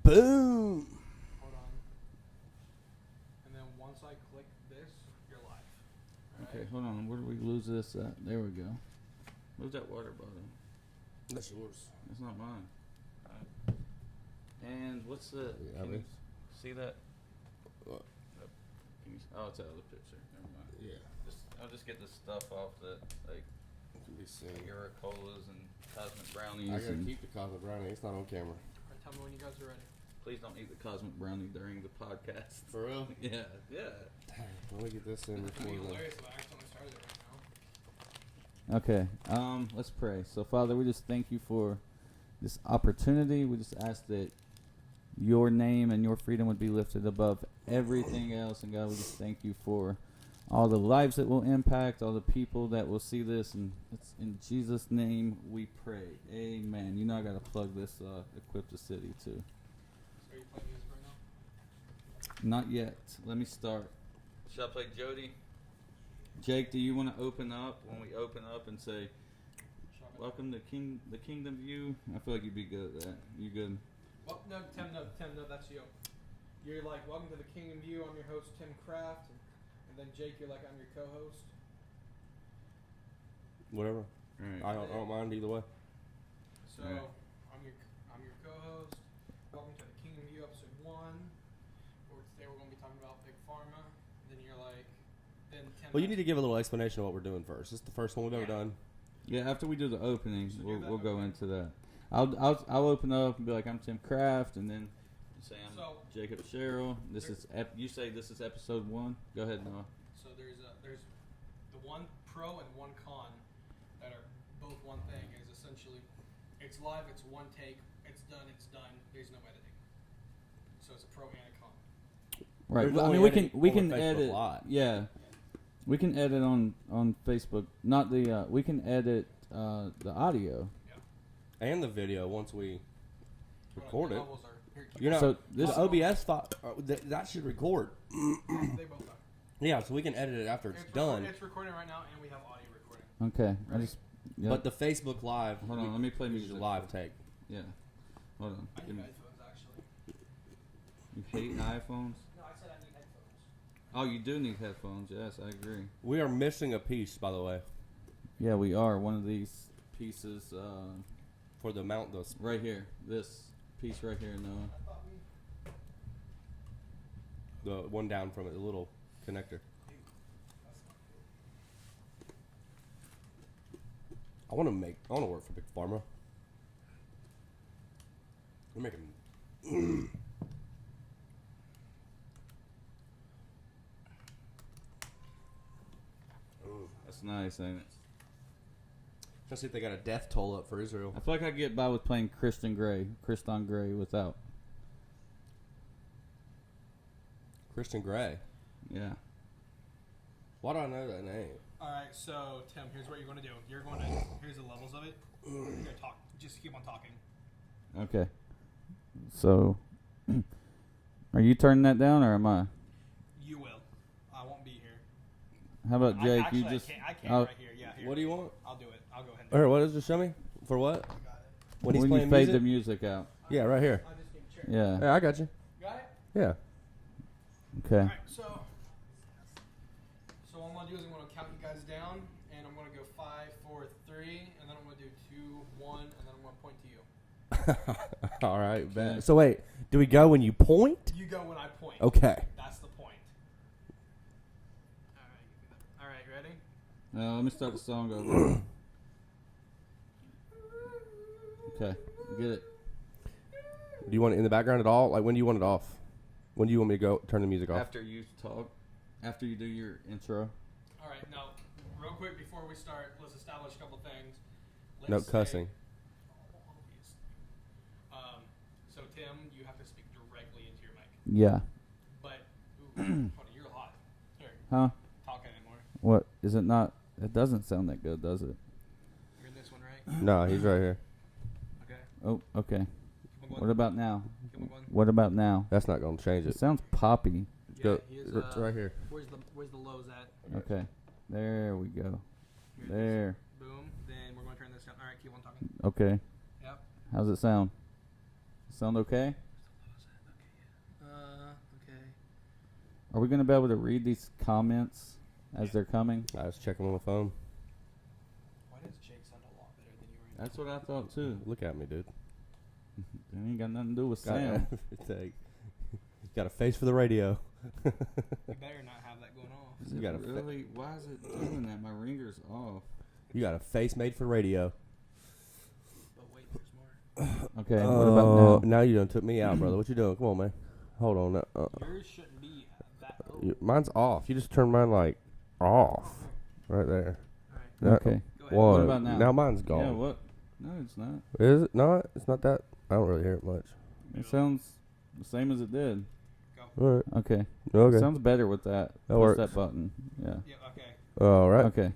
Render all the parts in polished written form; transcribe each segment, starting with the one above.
Boom. Hold on. And then once I click this, you're live. Okay, hold on. Where do we lose this at? There we go. Where's that water bottle? That's yours. It's not mine. And what's the? Yeah, Can you see that? What? Can you, oh, it's out of the picture. Never mind. Yeah. I'll just get the stuff off the like Can be seen. Colas and cosmic brownies. I gotta And keep the cosmic brownie. It's not on camera. Alright, tell me when you guys are ready. please don't eat the cosmic brownie during the podcast. For real? Yeah, yeah. Dang, let me get this in It's gonna be before the... hilarious if I accidentally started it right now. Okay. Let's pray. So, Father, we just thank you for this opportunity. We just ask that your name and your freedom would be lifted above everything else. And God, we just thank you for all the lives that will impact, all the people that will see this. And it's in Jesus' name we pray. Amen. You know I got to plug this Equip the City too. So are you playing music right now? Not yet. Let me start. Should I play Jody? Jake, do you want to open up when we open up and say, welcome to the Kingdom View? I feel like you'd be good at that. You good? Well, no, Tim, that's you. You're like, welcome to the Kingdom View. I'm your host, Tim Craft. And then Jake, you're like, I'm your co-host. Whatever. Alright. I don't mind either way. So, Alright. I'm your co-host. Welcome to the Kingdom View, episode 1. Today we're going to be talking about Big Pharma. Then you're like, then Tim. Well, you need to give a little explanation of what we're doing first. This is the first one we've ever done. Yeah, after we do the opening, So we'll go into that. I'll open up and be like, I'm Tim Craft, and then you say I'm Jacob Sherrill. You say this is episode 1. Go ahead, Noah. So there's the one pro and one con that are both one thing. Is essentially it's live, it's one take, it's done. There's no editing. So it's a pro and a con. Right. There's Well, I only mean, editing we on can the Facebook edit. Live. Yeah, we can edit on Facebook. Not the. We can edit the audio. And the video once we record it. Levels are, here, keep You know, So this- the OBS file, that should record. going. They both are. Yeah, so we can edit it after it's done. It's recording right now, and we have audio recording. Okay. I Right. just. Yeah. But the Facebook Live, Hold on, let me play this is music. a live take. Yeah. Hold on. I Give need me- headphones actually. You hate iPhones? No, I said I need headphones. Oh, you do need headphones. Yes, I agree. We are missing a piece, by the way, Yeah, we are. One of these pieces for the mount. The right here. This piece right here, Noah. I thought we. the one down from it, the little connector. I want to work for Big Pharma. We're making. That's nice, ain't it? Let's see if they got a death toll up for Israel. I feel like I get by with playing Christian Grey without. Christian Grey. Yeah. Why do I know that name? All right, so Tim, here's what you're going to do. Here's the levels of it. You're going to talk. Just keep on talking. Okay. So, are you turning that down or am I? You will. I won't be here. How about Jake? Actually, You just. I can't I'll- right here. Yeah, here. What do you want? I'll do it. I'll go ahead and do Or what is it? Show me. For what? it. I got it. When he's you playing fade music? the music out. Yeah, right here. I just need a chair. Yeah. Yeah, I got you. Got it? Yeah. Okay. All right, so what I'm going to do is I'm going to count you guys down, and I'm going to go 5, 4, 3, and then I'm going to do 2, 1, and then I'm going to point to you. All right, Okay. bet. So wait, do we go when you point? You go when I point. Okay. That's the point. All right, you ready? Now, let me start the song over. Okay. Get it. Do you want it in the background at all? Like, when do you want it off? When do you want me to go turn the music off? After you talk. After you do your intro. All right, now, real quick before we start, let's establish a couple things. No Let's say- cussing. So, Tim, you have to speak directly into your mic. Yeah. But, hold on, you're hot. Here, Huh? talk anymore. What? Is it not? It doesn't sound that good, does it? You're in this one, right? No, he's right here. Okay. Oh, okay. Keep on going. What about now? Keep on going. What about now? That's not going to change It it. sounds poppy. Yeah, Go. he is, It's right here. Where's the lows at? Okay. There we go. Here it is. There. Boom. Then we're going to turn this down. All right, keep on talking. Okay. Yep. How's it sound? Sound okay? Okay. Are we going to be able to read these comments as they're coming? I was checking on my phone. Why does Jake sound a lot better than you right That's what I thought too. Look at me, dude. It ain't got nothing to do with Got, sound. it's like, got a face for the radio. You better not have that going on. Is You it got a really? Why is it doing that? My ringer's off. You got a face made for radio. But wait, there's more. Okay, what about now? Now you done took me out, brother. What you doing? Come on, man. Hold on. Yours shouldn't be that low. Mine's off. You just turned mine like off. Right there. All right. Okay. Go ahead. One. What about now? Now mine's gone. Yeah, what? No, it's not. Is it not? It's not that. I don't really hear it much. It sounds the same as it did. Go. All right. Okay. Okay. Sounds better with that. That Push works. that button. Yeah. Yeah, okay. All right. Okay.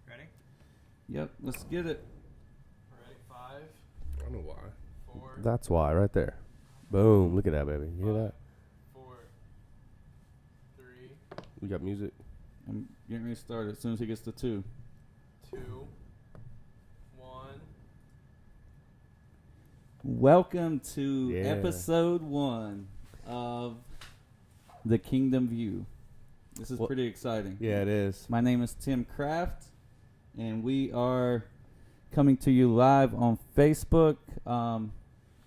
Ready? Yep. Let's get it. Ready? 5, I know why. 4, That's why, right there. Boom. Look at that, baby. You hear that? 4, 3, We got music. I'm getting ready to start as soon as he gets to 2. 2, 1. Welcome to Yeah. episode 1 of The Kingdom View. This is Well- pretty exciting. Yeah, it is. My name is Tim Craft, and we are coming to you live on Facebook.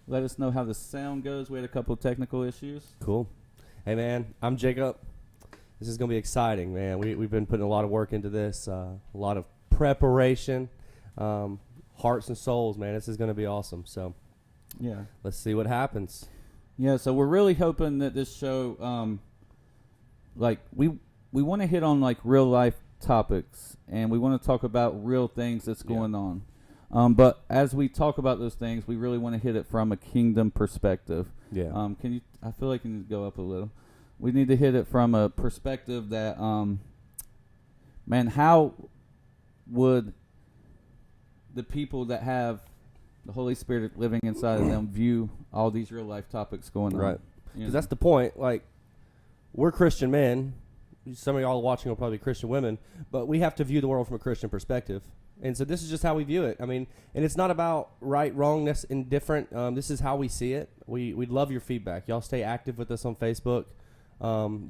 Let us know how the sound goes. We had a couple technical issues. Cool. Hey, man. I'm Jacob. This is going to be exciting, man. We've been putting a lot of work into this, a lot of preparation, hearts and souls, man. This is going to be awesome. So Yeah. let's see what happens. Yeah, so we're really hoping that this show, we want to hit on like real life topics, and we want to talk about real things that's Yeah. going on. But as we talk about those things, we really want to hit it from a kingdom perspective. Yeah. Can you? I feel like you need to go up a little. We need to hit it from a perspective that, man, how would the people that have the Holy Spirit living inside of them view all these real life topics going on? Right. You Because know? that's the point. Like, we're Christian men. Some of y'all watching will probably be Christian women, but we have to view the world from a Christian perspective. And so this is just how we view it. I mean, and it's not about right, wrongness, indifferent. This is how we see it. We'd love your feedback. Y'all stay active with us on Facebook.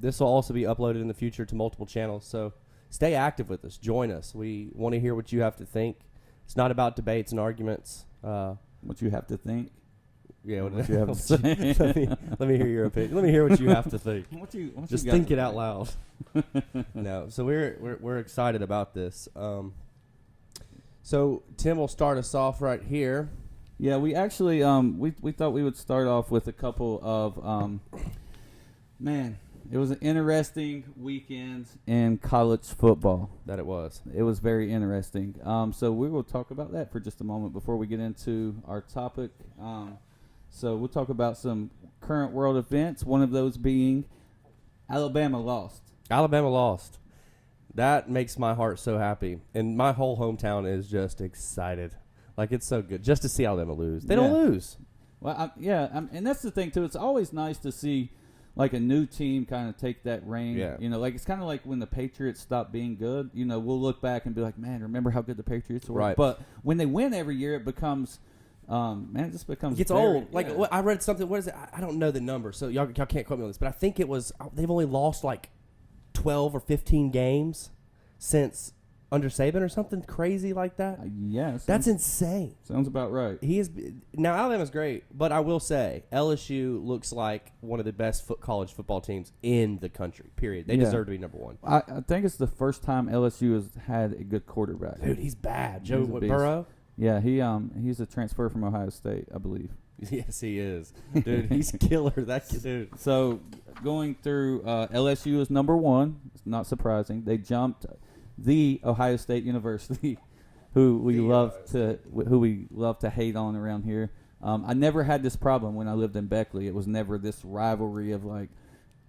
This will also be uploaded in the future to multiple channels. So stay active with us. Join us. We want to hear what you have to think. It's not about debates and arguments. What you have to think. Yeah, What you have to say. let me hear your opinion. Let me hear what you have to think. What Just you got think to it out loud. No, so we're excited about this. So Tim will start us off right here. Yeah, we actually we thought we would start off with a couple of man, it was an interesting weekend in college football. That it was. It was very interesting. So we will talk about that for just a moment before we get into our topic. So we'll talk about some current world events. One of those being Alabama lost. Alabama lost. That makes my heart so happy, and my whole hometown is just excited. Like, it's so good just to see Alabama lose. They don't Yeah. lose. Well, and that's the thing too. It's always nice to see like a new team kind of take that reign. Yeah. You know, like it's kind of like when the Patriots stopped being good. You know, we'll look back and be like, man, remember how good the Patriots were? Right. But when they win every year, it becomes, it just becomes. It gets very- old. Like, yeah. I read something. What is it? I don't know the number, so y'all can't quote me on this. But I think it was they've only lost like 12 or 15 games since under Saban or something crazy like that. Yeah, That's insane. sounds about right. He is now Alabama's great, but I will say LSU looks like one of the best college football teams in the country. Period. They Yeah. deserve to be number one. I think it's the first time LSU has had a good quarterback. Dude, he's bad. He's Joe a beast. Burrow. Yeah, he's a transfer from Ohio State, I believe. Yes, he is. Dude, he's killer. That dude. So going through LSU is number one. It's not surprising. They jumped the Ohio State University, who we love to hate on around here. I never had this problem when I lived in Beckley. It was never this rivalry of like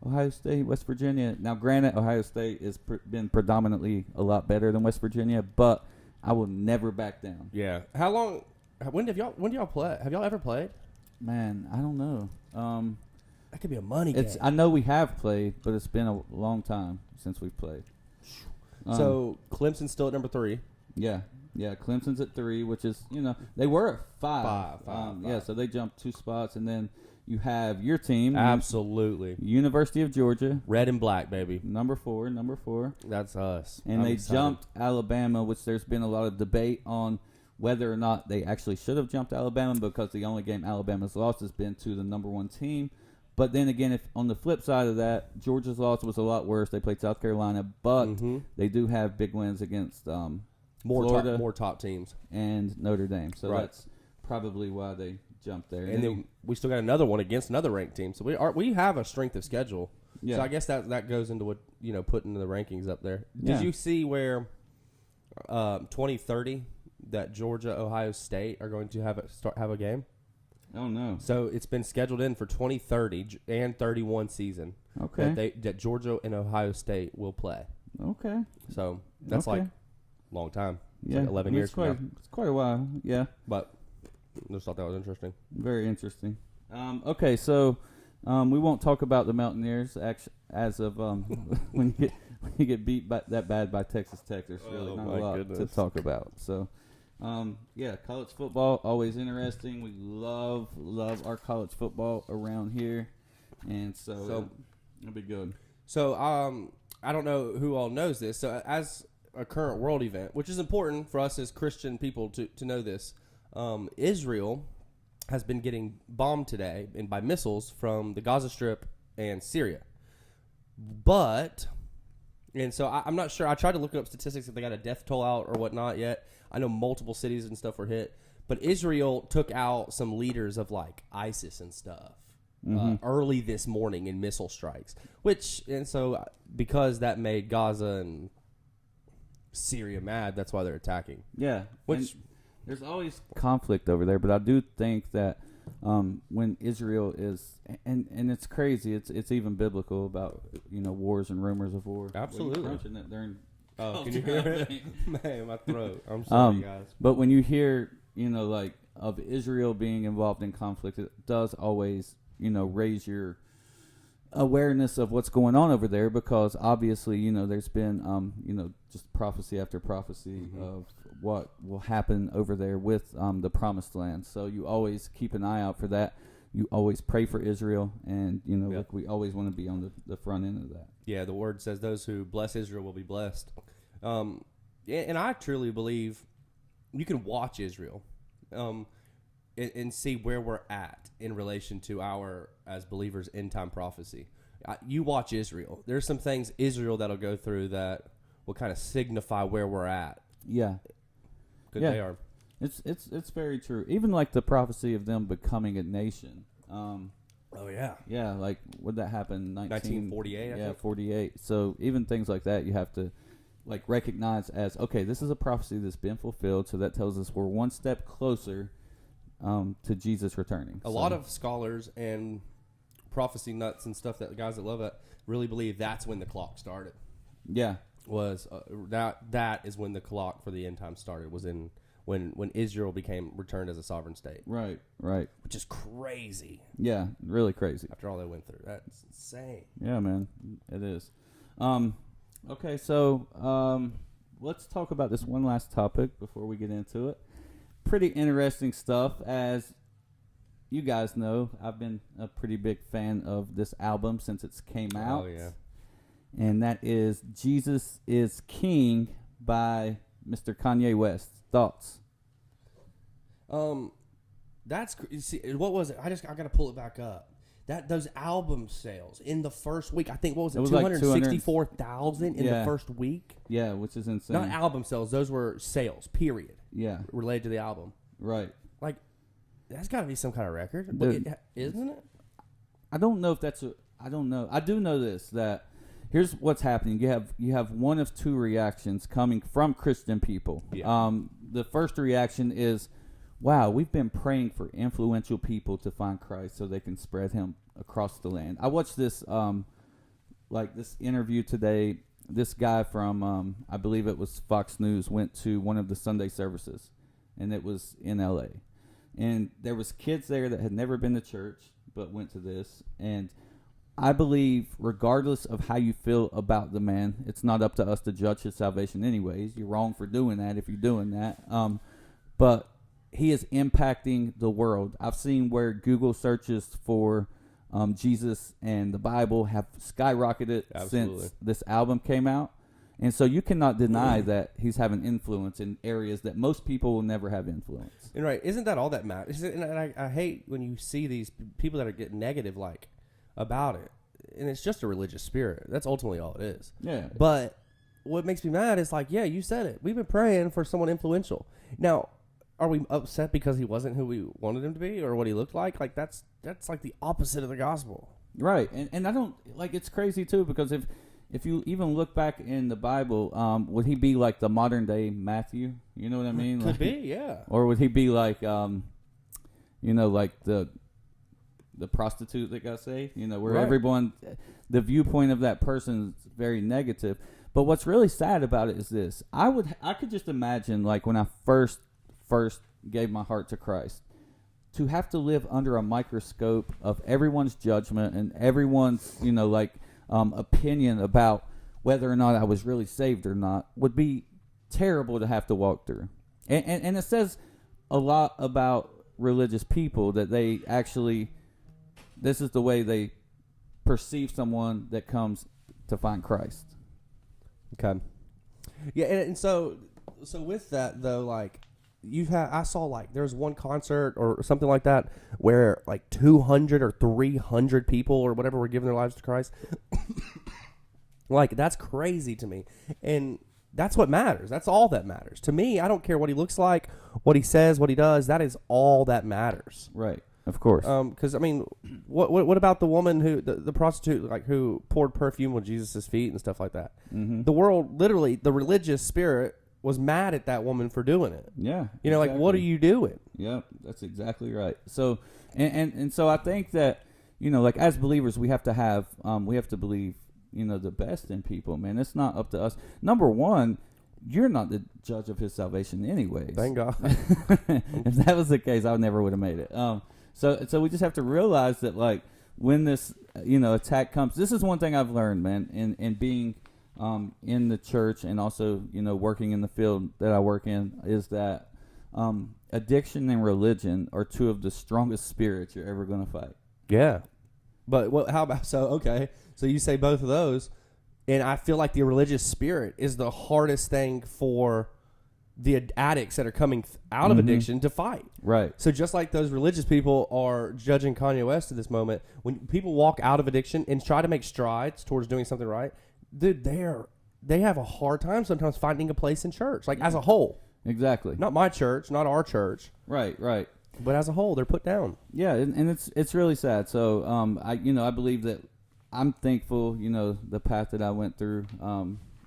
Ohio State, West Virginia. Now, granted, Ohio State has been predominantly a lot better than West Virginia, but I will never back down. Yeah. How long? When do y'all play? Have y'all ever played? Man, I don't know. That could be a money It's game. I know we have played, but it's been a long time since we've played. So Clemson's still at number 3. Yeah. Yeah, Clemson's at 3, which is, they were at 5. Five. Yeah, so they jumped 2 spots. And then you have your team. Absolutely. University of Georgia. Red and black, baby. Number 4. That's us. And I'm they excited. jumped Alabama, which there's been a lot of debate on whether or not they actually should have jumped Alabama, because the only game Alabama's lost has been to the number 1 team. But then again, if on the flip side of that, Georgia's loss was a lot worse. They played South Carolina, but they do have big wins against Florida, more top teams, and Notre Dame. So Right. that's probably why they jumped there. and then we still got another one against another ranked team. So we have a strength of schedule. Yeah. So I guess that goes into what putting the rankings up there. Yeah. Did you see where 2030 that Georgia Ohio State are going to have a game? Oh no. So it's been scheduled in for 2030 and 31 season. Okay. That Georgia and Ohio State will play. Okay. So that's Okay. like a long time. It's Yeah. like 11 years from now. It's quite a while. Yeah. But I just thought that was interesting. Very interesting. Okay, so we won't talk about the Mountaineers as of when you get beat that bad by Texas Tech. There's really Oh, not my a lot to goodness. talk about. So, yeah, college football always interesting. We love our college football around here, and so it'll be good. So I don't know who all knows this. So as a current world event, which is important for us as Christian people to know this, Israel has been getting bombed today by missiles from the Gaza Strip and Syria. And so I'm not sure. I tried to look up statistics if they got a death toll out or whatnot yet. I know multiple cities and stuff were hit. But Israel took out some leaders of like ISIS and stuff early this morning in missile strikes. So because that made Gaza and Syria mad, that's why they're attacking. Yeah, Which and there's always conflict over there, but I do think that when Israel is, and it's crazy, it's even biblical about wars and rumors of war. Absolutely. Well, you're crunching that during. can you hear it? Man, my throat. I'm sorry, guys. But when you hear like of Israel being involved in conflict, it does always raise your awareness of what's going on over there, because obviously there's been just prophecy after prophecy of what will happen over there with the promised land. So you always keep an eye out for that. You always pray for Israel, and like we always want to be on the front end of that. Yeah, the word says those who bless Israel will be blessed. And I truly believe you can watch Israel and see where we're at in relation to our, as believers, end-time prophecy. You watch Israel. There's some things Israel that'll go through that will kind of signify where we're at. Yeah. Good they are. It's very true. Even like the prophecy of them becoming a nation. Oh, yeah. Yeah, like would that happen? 1948, I think. 48. So even things like that, you have to like recognize as, okay, this is a prophecy that's been fulfilled. So that tells us we're one step closer to Jesus returning. A lot of scholars and prophecy nuts and stuff, that the guys that love it really believe that's when the clock started. Yeah. Was that is when the clock for the end time started, was in when Israel became returned as a sovereign state. Right. Which is crazy. Yeah, really crazy. After all they went through. That's insane. Yeah, man. It is. Okay, so let's talk about this one last topic before we get into it. Pretty interesting stuff. As you guys know, I've been a pretty big fan of this album since it came out. Oh, yeah. And that is Jesus is King by Mr. Kanye West. Thoughts? That's see, what was it? I got to pull it back up. Those album sales in the first week, I think, what was it? 264,000 in the first week. Yeah, which is insane. Not album sales; those were sales. Period. Yeah, related to the album. Right. Like, that's got to be some kind of record, isn't it? I don't know if that's I don't know. I do know this, that here's what's happening. You have one of two reactions coming from Christian people. Yeah. The first reaction is, wow, we've been praying for influential people to find Christ so they can spread him across the land. I watched this this interview today. This guy from I believe it was Fox News went to one of the Sunday services, and it was in LA. And there was kids there that had never been to church but went to this, and I believe, regardless of how you feel about the man, it's not up to us to judge his salvation anyways. You're wrong for doing that if you're doing that. But he is impacting the world. I've seen where Google searches for Jesus and the Bible have skyrocketed since this album came out. And so you cannot deny that he's having influence in areas that most people will never have influence. And right, isn't that all that matters? And I hate when you see these people that are getting negative like about it, and it's just a religious spirit. That's ultimately all it is. Yeah. But what makes me mad is like, yeah, you said it. We've been praying for someone influential. Now, are we upset because he wasn't who we wanted him to be or what he looked like? Like that's like the opposite of the gospel. Right. And I don't like, it's crazy too, because if you even look back in the Bible, would he be like the modern day Matthew? You know what I mean? Could be, yeah. Or would he be like, like the prostitute that got saved? Where everyone, the viewpoint of that person is very negative. But what's really sad about it is this: I could just imagine, like, when I first gave my heart to Christ, to have to live under a microscope of everyone's judgment and everyone's, opinion about whether or not I was really saved or not would be terrible to have to walk through. And it says a lot about religious people that they actually, this is the way they perceive someone that comes to find Christ. Okay. Yeah, and so with that though, like I saw like there's one concert or something like that where like 200 or 300 people or whatever were giving their lives to Christ. Like that's crazy to me, and that's what matters. That's all that matters to me. I don't care what he looks like, what he says, what he does. That is all that matters. Right. Of course. Because I mean, what about the woman who the prostitute like who poured perfume on Jesus' feet and stuff like that? Mm-hmm. The world, literally, the religious spirit was mad at that woman for doing it. Yeah. Exactly. Like, what are you doing? Yep, that's exactly right. So, and so I think that, like as believers, we have to believe, the best in people, man. It's not up to us. Number one, you're not the judge of his salvation anyways. Thank God. If that was the case, I never would have made it. So we just have to realize that, like, when this, attack comes, this is one thing I've learned, man, in being in the church and also, working in the field that I work in, is that addiction and religion are two of the strongest spirits you're ever going to fight. Yeah. But how about, so you say both of those, and I feel like the religious spirit is the hardest thing for the addicts that are coming out of addiction to fight. Right. So just like those religious people are judging Kanye West at this moment, when people walk out of addiction and try to make strides towards doing something right, dude, they have a hard time sometimes finding a place in church, like as a whole. Exactly. Not my church, not our church. Right. But as a whole, they're put down. Yeah, and it's really sad. So I believe that I'm thankful, the path that I went through,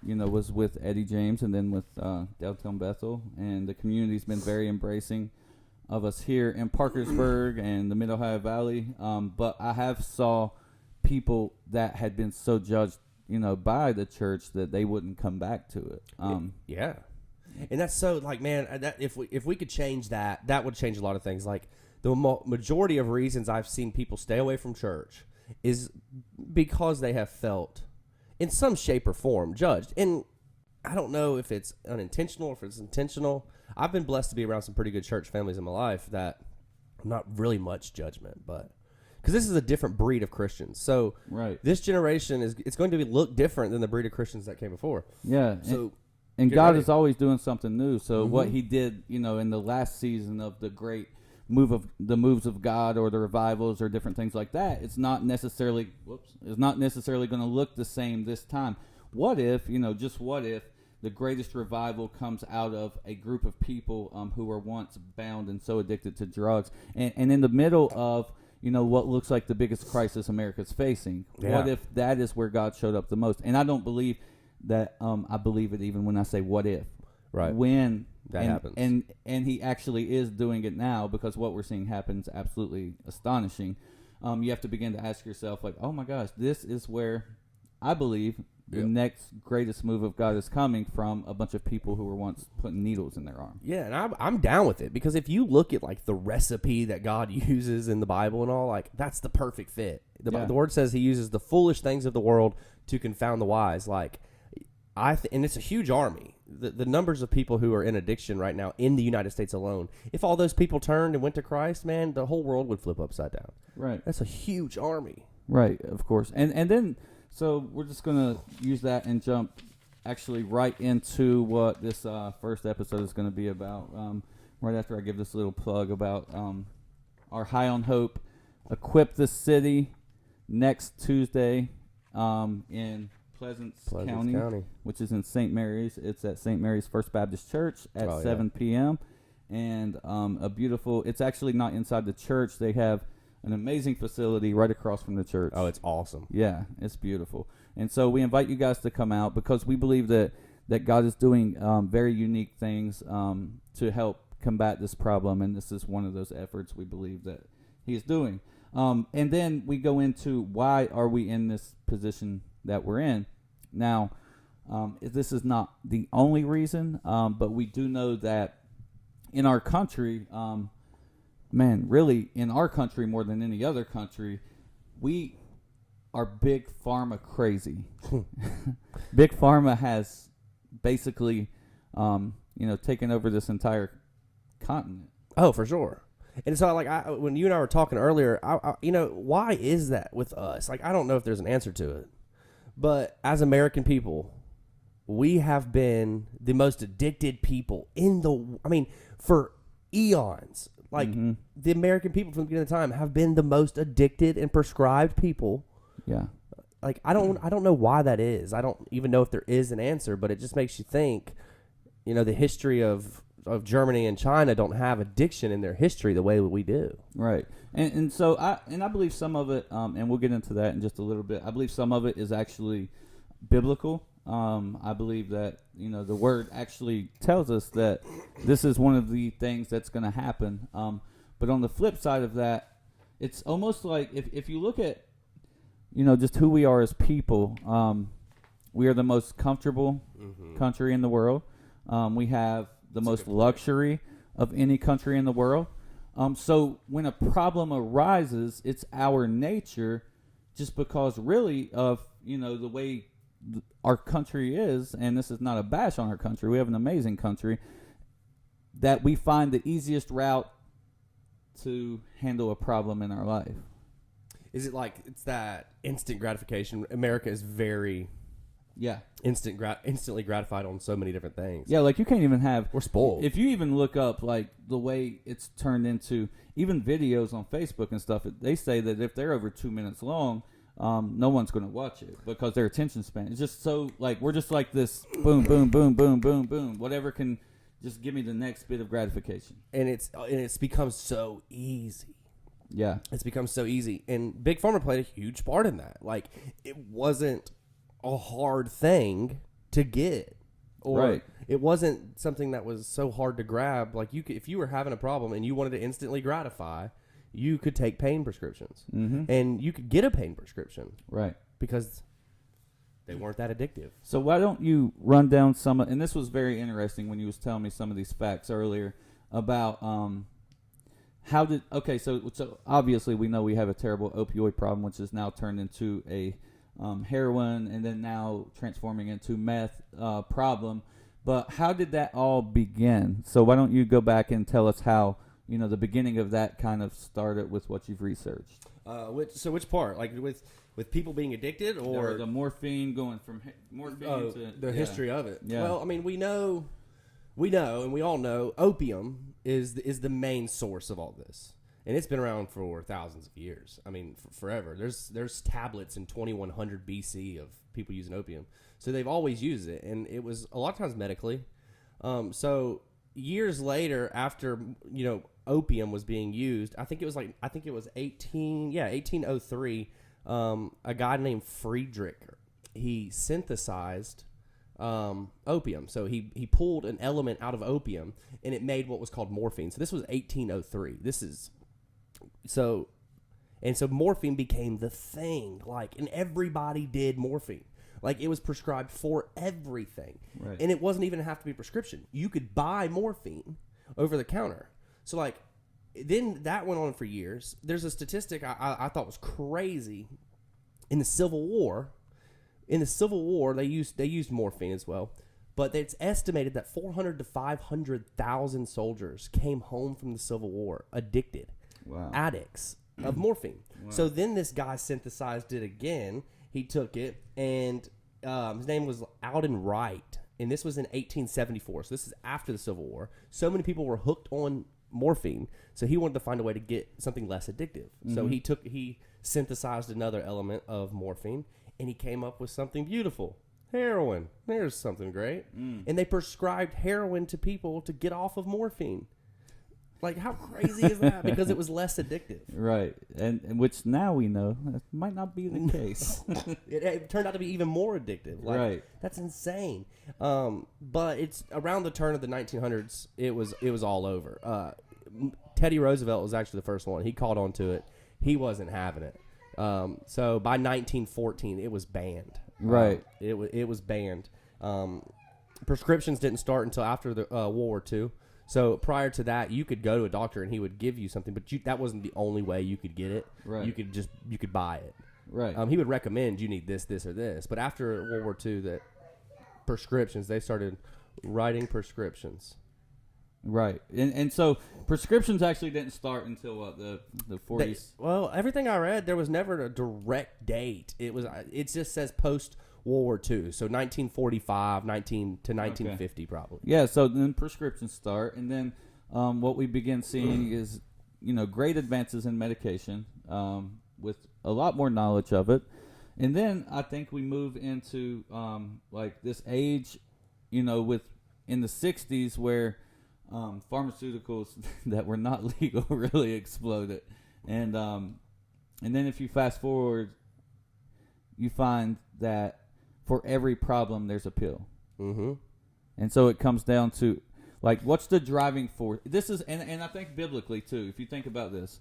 was with Eddie James and then with Downtown Bethel, and the community's been very embracing of us here in Parkersburg and the Mid-Ohio Valley. But I have saw people that had been so judged, by the church that they wouldn't come back to it. Yeah. And that's so, like, man, that if we could change that would change a lot of things. Like, the majority of reasons I've seen people stay away from church is because they have felt, in some shape or form, judged. And I don't know if it's unintentional or if it's intentional. I've been blessed to be around some pretty good church families in my life that not really much judgment, but because this is a different breed of Christians. So right. This generation it's going to look different than the breed of Christians that came before. Yeah. So and God is always doing something new. So what he did, in the last season of the great moves of God or the revivals or different things like that, it's not necessarily going to look the same this time. What if, just what if the greatest revival comes out of a group of people who were once bound and so addicted to drugs, and in the middle of what looks like the biggest crisis America's facing? Yeah. What if that is where God showed up the most? And I don't believe that. I believe it even when I say what if. Right. When that happens. And he actually is doing it now, because what we're seeing happens absolutely astonishing. You have to begin to ask yourself, like, oh my gosh, this is where I believe the next greatest move of God is coming from a bunch of people who were once putting needles in their arm. Yeah, and I'm down with it because if you look at like the recipe that God uses in the Bible and all, like that's the perfect fit. The Word says He uses the foolish things of the world to confound the wise. Like and it's a huge army. The numbers of people who are in addiction right now in the United States alone, if all those people turned and went to Christ, man, the whole world would flip upside down. Right. That's a huge army. Right, of course. And then, so we're just going to use that and jump actually right into what this first episode is going to be about. Right after I give this little plug about our High on Hope Equip the City next Tuesday in Pleasance County, which is in St. Mary's. It's at St. Mary's First Baptist Church at 7 p.m. And it's actually not inside the church. They have an amazing facility right across from the church. Oh, it's awesome. Yeah, it's beautiful. And so we invite you guys to come out because we believe that God is doing very unique things to help combat this problem. And this is one of those efforts we believe that He is doing. And then we go into why are we in this position that we're in. Now, this is not the only reason, but we do know that in our country, really in our country more than any other country, we are Big Pharma crazy. Big Pharma has basically, taken over this entire continent. Oh, for sure. And so, like, when you and I were talking earlier, why is that with us? Like, I don't know if there's an answer to it. But as American people, we have been the most addicted people for eons. Like, the American people from the beginning of time have been the most addicted and prescribed people. Yeah. Like, I don't know why that is. I don't even know if there is an answer, but it just makes you think, the history of Germany and China don't have addiction in their history the way that we do. Right. And so I believe some of it, and we'll get into that in just a little bit. I believe some of it is actually biblical. I believe that, the Word actually tells us that this is one of the things that's going to happen. But on the flip side of that, it's almost like if you look at, just who we are as people, we are the most comfortable country in the world. We have the most luxury of any country in the world. So when a problem arises, it's our nature, just because really of, the way our country is, and this is not a bash on our country, we have an amazing country, that we find the easiest route to handle a problem in our life. Is it like it's that instant gratification? America is very instantly gratified on so many different things. Yeah, like you can't even have... We're spoiled. If you even look up like the way it's turned into even videos on Facebook and stuff, they say that if they're over 2 minutes long, no one's going to watch it because their attention span is just so like we're just like this boom, boom, boom, boom, boom, boom, whatever can just give me the next bit of gratification. And it's become so easy. Yeah, it's become so easy, and Big Pharma played a huge part in that. Like it wasn't a hard thing to get, or it wasn't something that was so hard to grab. Like if you were having a problem and you wanted to instantly gratify, you could take pain prescriptions, and you could get a pain prescription, right? Because they weren't that addictive. So why don't you run down some of, and this was very interesting when you was telling me some of these facts earlier about so obviously we know we have a terrible opioid problem, which is now turned into a heroin and then now transforming into meth problem. But how did that all begin? So why don't you go back and tell us how, the beginning of that kind of started with what you've researched? Which part? Like with people being addicted, or the morphine going from morphine to the history of it? Yeah. Well, I mean, we know, and we all know opium is the main source of all this. And it's been around for thousands of years. I mean, forever. There's tablets in 2100 BC of people using opium. So they've always used it, and it was a lot of times medically. So years later, after opium was being used, I think it was 1803. A guy named Friedrich, he synthesized opium. So he pulled an element out of opium, and it made what was called morphine. So this was 1803. So morphine became the thing, and everybody did morphine. Like, it was prescribed for everything. Right. And it wasn't even have to be prescription. You could buy morphine over the counter. So, like, then that went on for years. There's a statistic I thought was crazy. In the Civil War, they used morphine as well. But it's estimated that 400 to 500,000 soldiers came home from the Civil War addicted, addicts of morphine. Wow. So then this guy synthesized it again. He took it, and his name was Alden Wright, and this was in 1874. So this is after the Civil War. So many people were hooked on morphine, so he wanted to find a way to get something less addictive. Mm-hmm. So he synthesized another element of morphine, and he came up with something beautiful. Heroin. There's something great. And they prescribed heroin to people to get off of morphine. Like, how crazy is that? Because it was less addictive. Right. And which now we know that might not be the case. It turned out to be even more addictive. Like, right. That's insane. But it's around the turn of the 1900s, it was all over. Teddy Roosevelt was actually the first one. He caught on to it. He wasn't having it. So by 1914, it was banned. Right. It was banned. Prescriptions didn't start until after the World War II. So prior to that, you could go to a doctor and he would give you something, but that wasn't the only way you could get it. Right. You could buy it. Right. He would recommend you need this, this, or this. But after World War II, that prescriptions, they started writing prescriptions. Right. And so prescriptions actually didn't start until the 40s. Well, everything I read, there was never a direct date. It just says post World War II, so 1945, 1950 probably. Yeah, so then prescriptions start, and then what we begin seeing is, great advances in medication with a lot more knowledge of it. And then I think we move into like this age, in the 60s where pharmaceuticals that were not legal really exploded. And then if you fast forward, you find that for every problem, there's a pill. Mm-hmm. And so it comes down to, like, what's the driving force? This is, and I think biblically, too, if you think about this.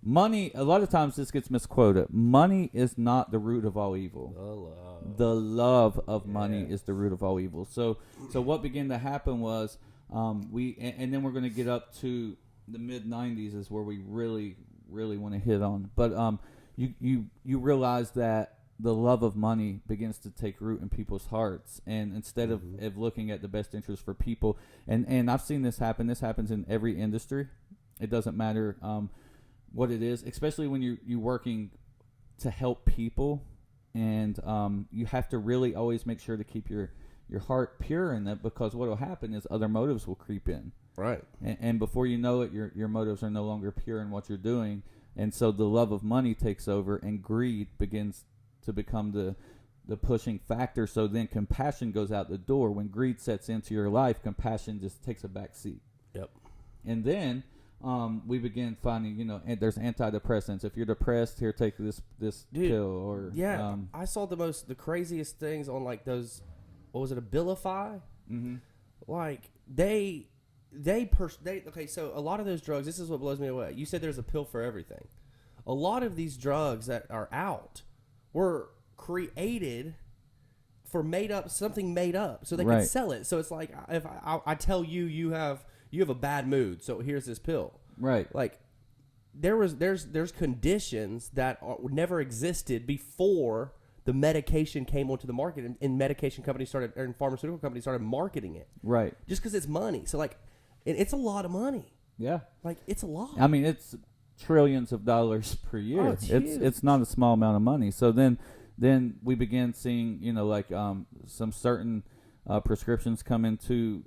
Money, a lot of times this gets misquoted. Money is not the root of all evil. The love of money is the root of all evil. So what began to happen was, and then we're going to get up to the mid-90s is where we really, really want to hit on. But you realize that the love of money begins to take root in people's hearts, and instead of looking at the best interest for people, and I've seen this happen. This happens in every industry. It doesn't matter what it is, especially when you're working to help people, and you have to really always make sure to keep your heart pure in that, because what will happen is other motives will creep in. Right. And before you know it, your motives are no longer pure in what you're doing, and so the love of money takes over, and greed begins to become the pushing factor. So then compassion goes out the door. When greed sets into your life, compassion just takes a back seat. Yep. And then we begin finding, there's antidepressants. If you're depressed, here, take this pill. Or I saw the craziest things on, like, those, what was it, Abilify? Mm-hmm. Like, okay, so a lot of those drugs, this is what blows me away. You said there's a pill for everything. A lot of these drugs that are out were created for something made up, so they could sell it. So it's like, if I tell you have a bad mood, so here's this pill. Right. Like, there's conditions that never existed before the medication came onto the market, and medication companies and pharmaceutical companies started marketing it. Right. Just because it's money. So, like, it's a lot of money. Yeah. Like, it's a lot. I mean, it's trillions of dollars per year. Oh, it's not a small amount of money. So then we begin seeing, some certain prescriptions come into,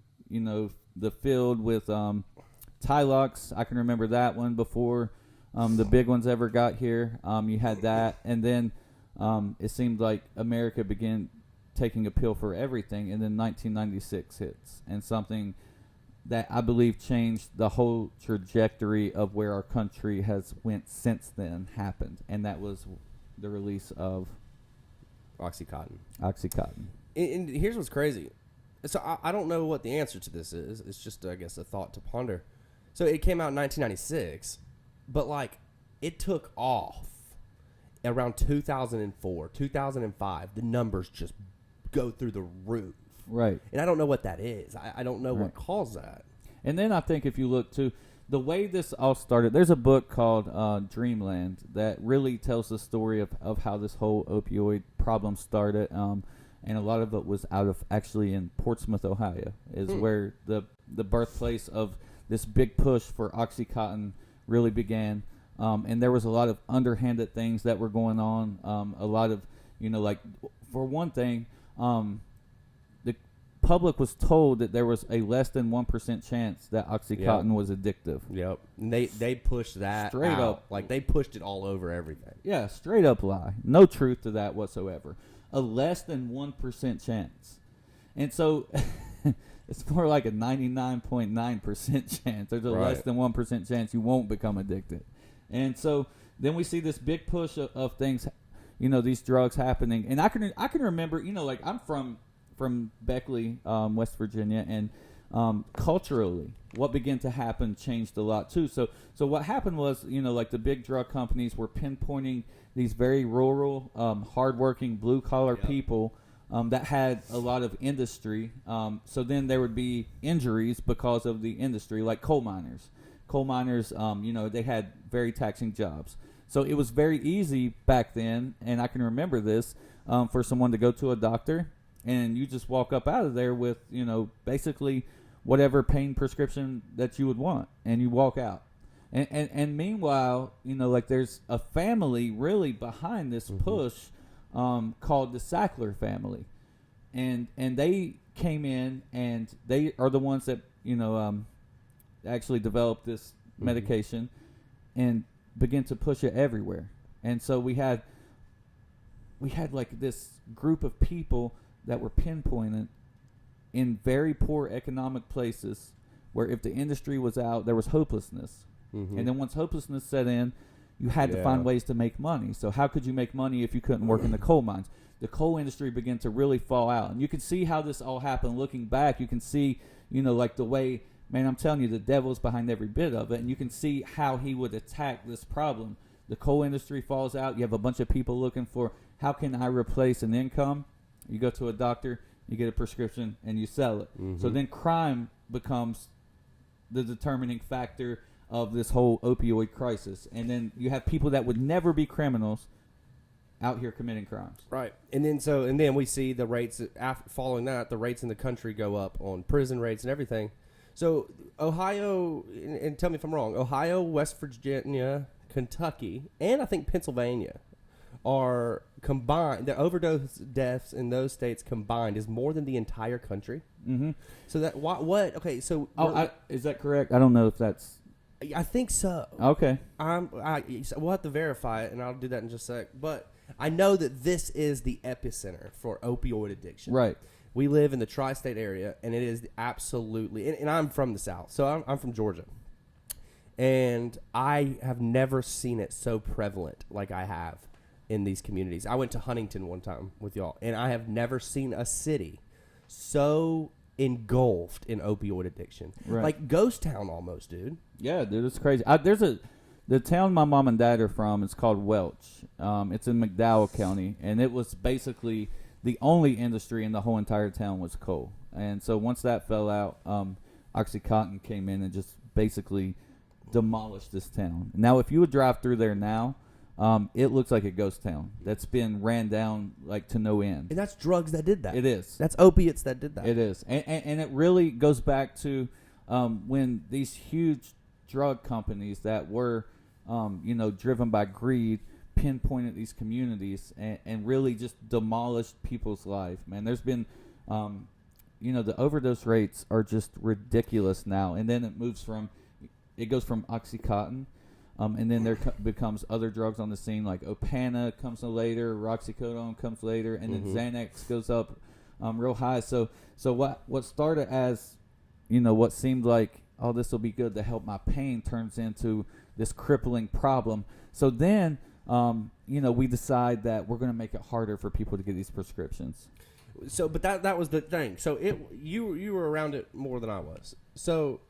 the field with Tylox. I can remember that one before the big ones ever got here. You had that, and then it seemed like America began taking a pill for everything, and then 1996 hits, and something that I believe changed the whole trajectory of where our country has went since then happened, and that was the release of Oxycontin. And here's what's crazy. So I don't know what the answer to this is. It's just, I guess, a thought to ponder. So it came out in 1996, but, like, it took off around 2004, 2005, the numbers just go through the roof. Right. And I don't know what that is. I don't know Right. what caused that. And then I think if you look to the way this all started, there's a book called Dreamland that really tells the story of how this whole opioid problem started. And a lot of it was out of actually in Portsmouth, Ohio, is where the birthplace of this big push for OxyContin really began. And there was a lot of underhanded things that were going on. A lot of, like, for one thing, the public was told that there was a less than 1% chance that OxyContin was addictive. Yep. And they pushed that Straight out. up. Like, they pushed it all over everything. Yeah, straight up lie. No truth to that whatsoever. A less than 1% chance. And so it's more like a 99.9% chance. There's a less than 1% chance you won't become addicted. And so then we see this big push of things, these drugs happening. And I can remember, like, I'm from Beckley, West Virginia, and culturally, what began to happen changed a lot too. So what happened was, like the big drug companies were pinpointing these very rural, hardworking, blue-collar people that had a lot of industry. So then there would be injuries because of the industry, like coal miners. Coal miners, they had very taxing jobs. So it was very easy back then, and I can remember this, for someone to go to a doctor, and you just walk up out of there with, basically whatever pain prescription that you would want, and you walk out. And meanwhile, like there's a family really behind this push called the Sackler family. And they came in, and they are the ones that, actually developed this medication and began to push it everywhere. And so we had like this group of people that were pinpointed in very poor economic places where if the industry was out, there was hopelessness. And then once hopelessness set in, you had to find ways to make money. So how could you make money if you couldn't work in the coal mines? The coal industry began to really fall out. And you can see how this all happened. Looking back, you can see, like the way, man, I'm telling you, the devil's behind every bit of it. And you can see how he would attack this problem. The coal industry falls out. You have a bunch of people looking for, how can I replace an income? You go to a doctor, you get a prescription, and you sell it. So then crime becomes the determining factor of this whole opioid crisis. And then you have people that would never be criminals out here committing crimes. Right. And then we see the rates, following that, the rates in the country go up on prison rates and everything. So Ohio, and tell me if I'm wrong, Ohio, West Virginia, Kentucky, and I think Pennsylvania are combined. The overdose deaths in those states combined is more than the entire country. So that what? Okay, so is that correct? I don't know if that's. I think so. Okay. We'll have to verify it, and I'll do that in just a sec. But I know that this is the epicenter for opioid addiction. Right. We live in the tri-state area, and it is absolutely. And I'm from the South, so I'm from Georgia, and I have never seen it so prevalent like I have in these communities. I went to Huntington one time with y'all, and I have never seen a city so engulfed in opioid addiction. Right. Like ghost town almost, dude. Yeah, dude, it's crazy. The town my mom and dad are from is called Welch. It's in McDowell County, and it was basically the only industry in the whole entire town was coal. And so once that fell out, OxyContin came in and just basically demolished this town. Now, if you would drive through there now, it looks like a ghost town that's been ran down like to no end. And that's drugs that did that. It is. That's opiates that did that. It is. And it really goes back to when these huge drug companies that were, driven by greed, pinpointed these communities and really just demolished people's life. Man, there's been, the overdose rates are just ridiculous now. And then it goes from OxyContin. And then there becomes other drugs on the scene, like Opana comes later, Roxycodone comes later, and then Xanax goes up real high. So what started as, what seemed like, oh, this will be good to help my pain, turns into this crippling problem. So then, we decide that we're going to make it harder for people to get these prescriptions. So, but that was the thing. So you were around it more than I was. So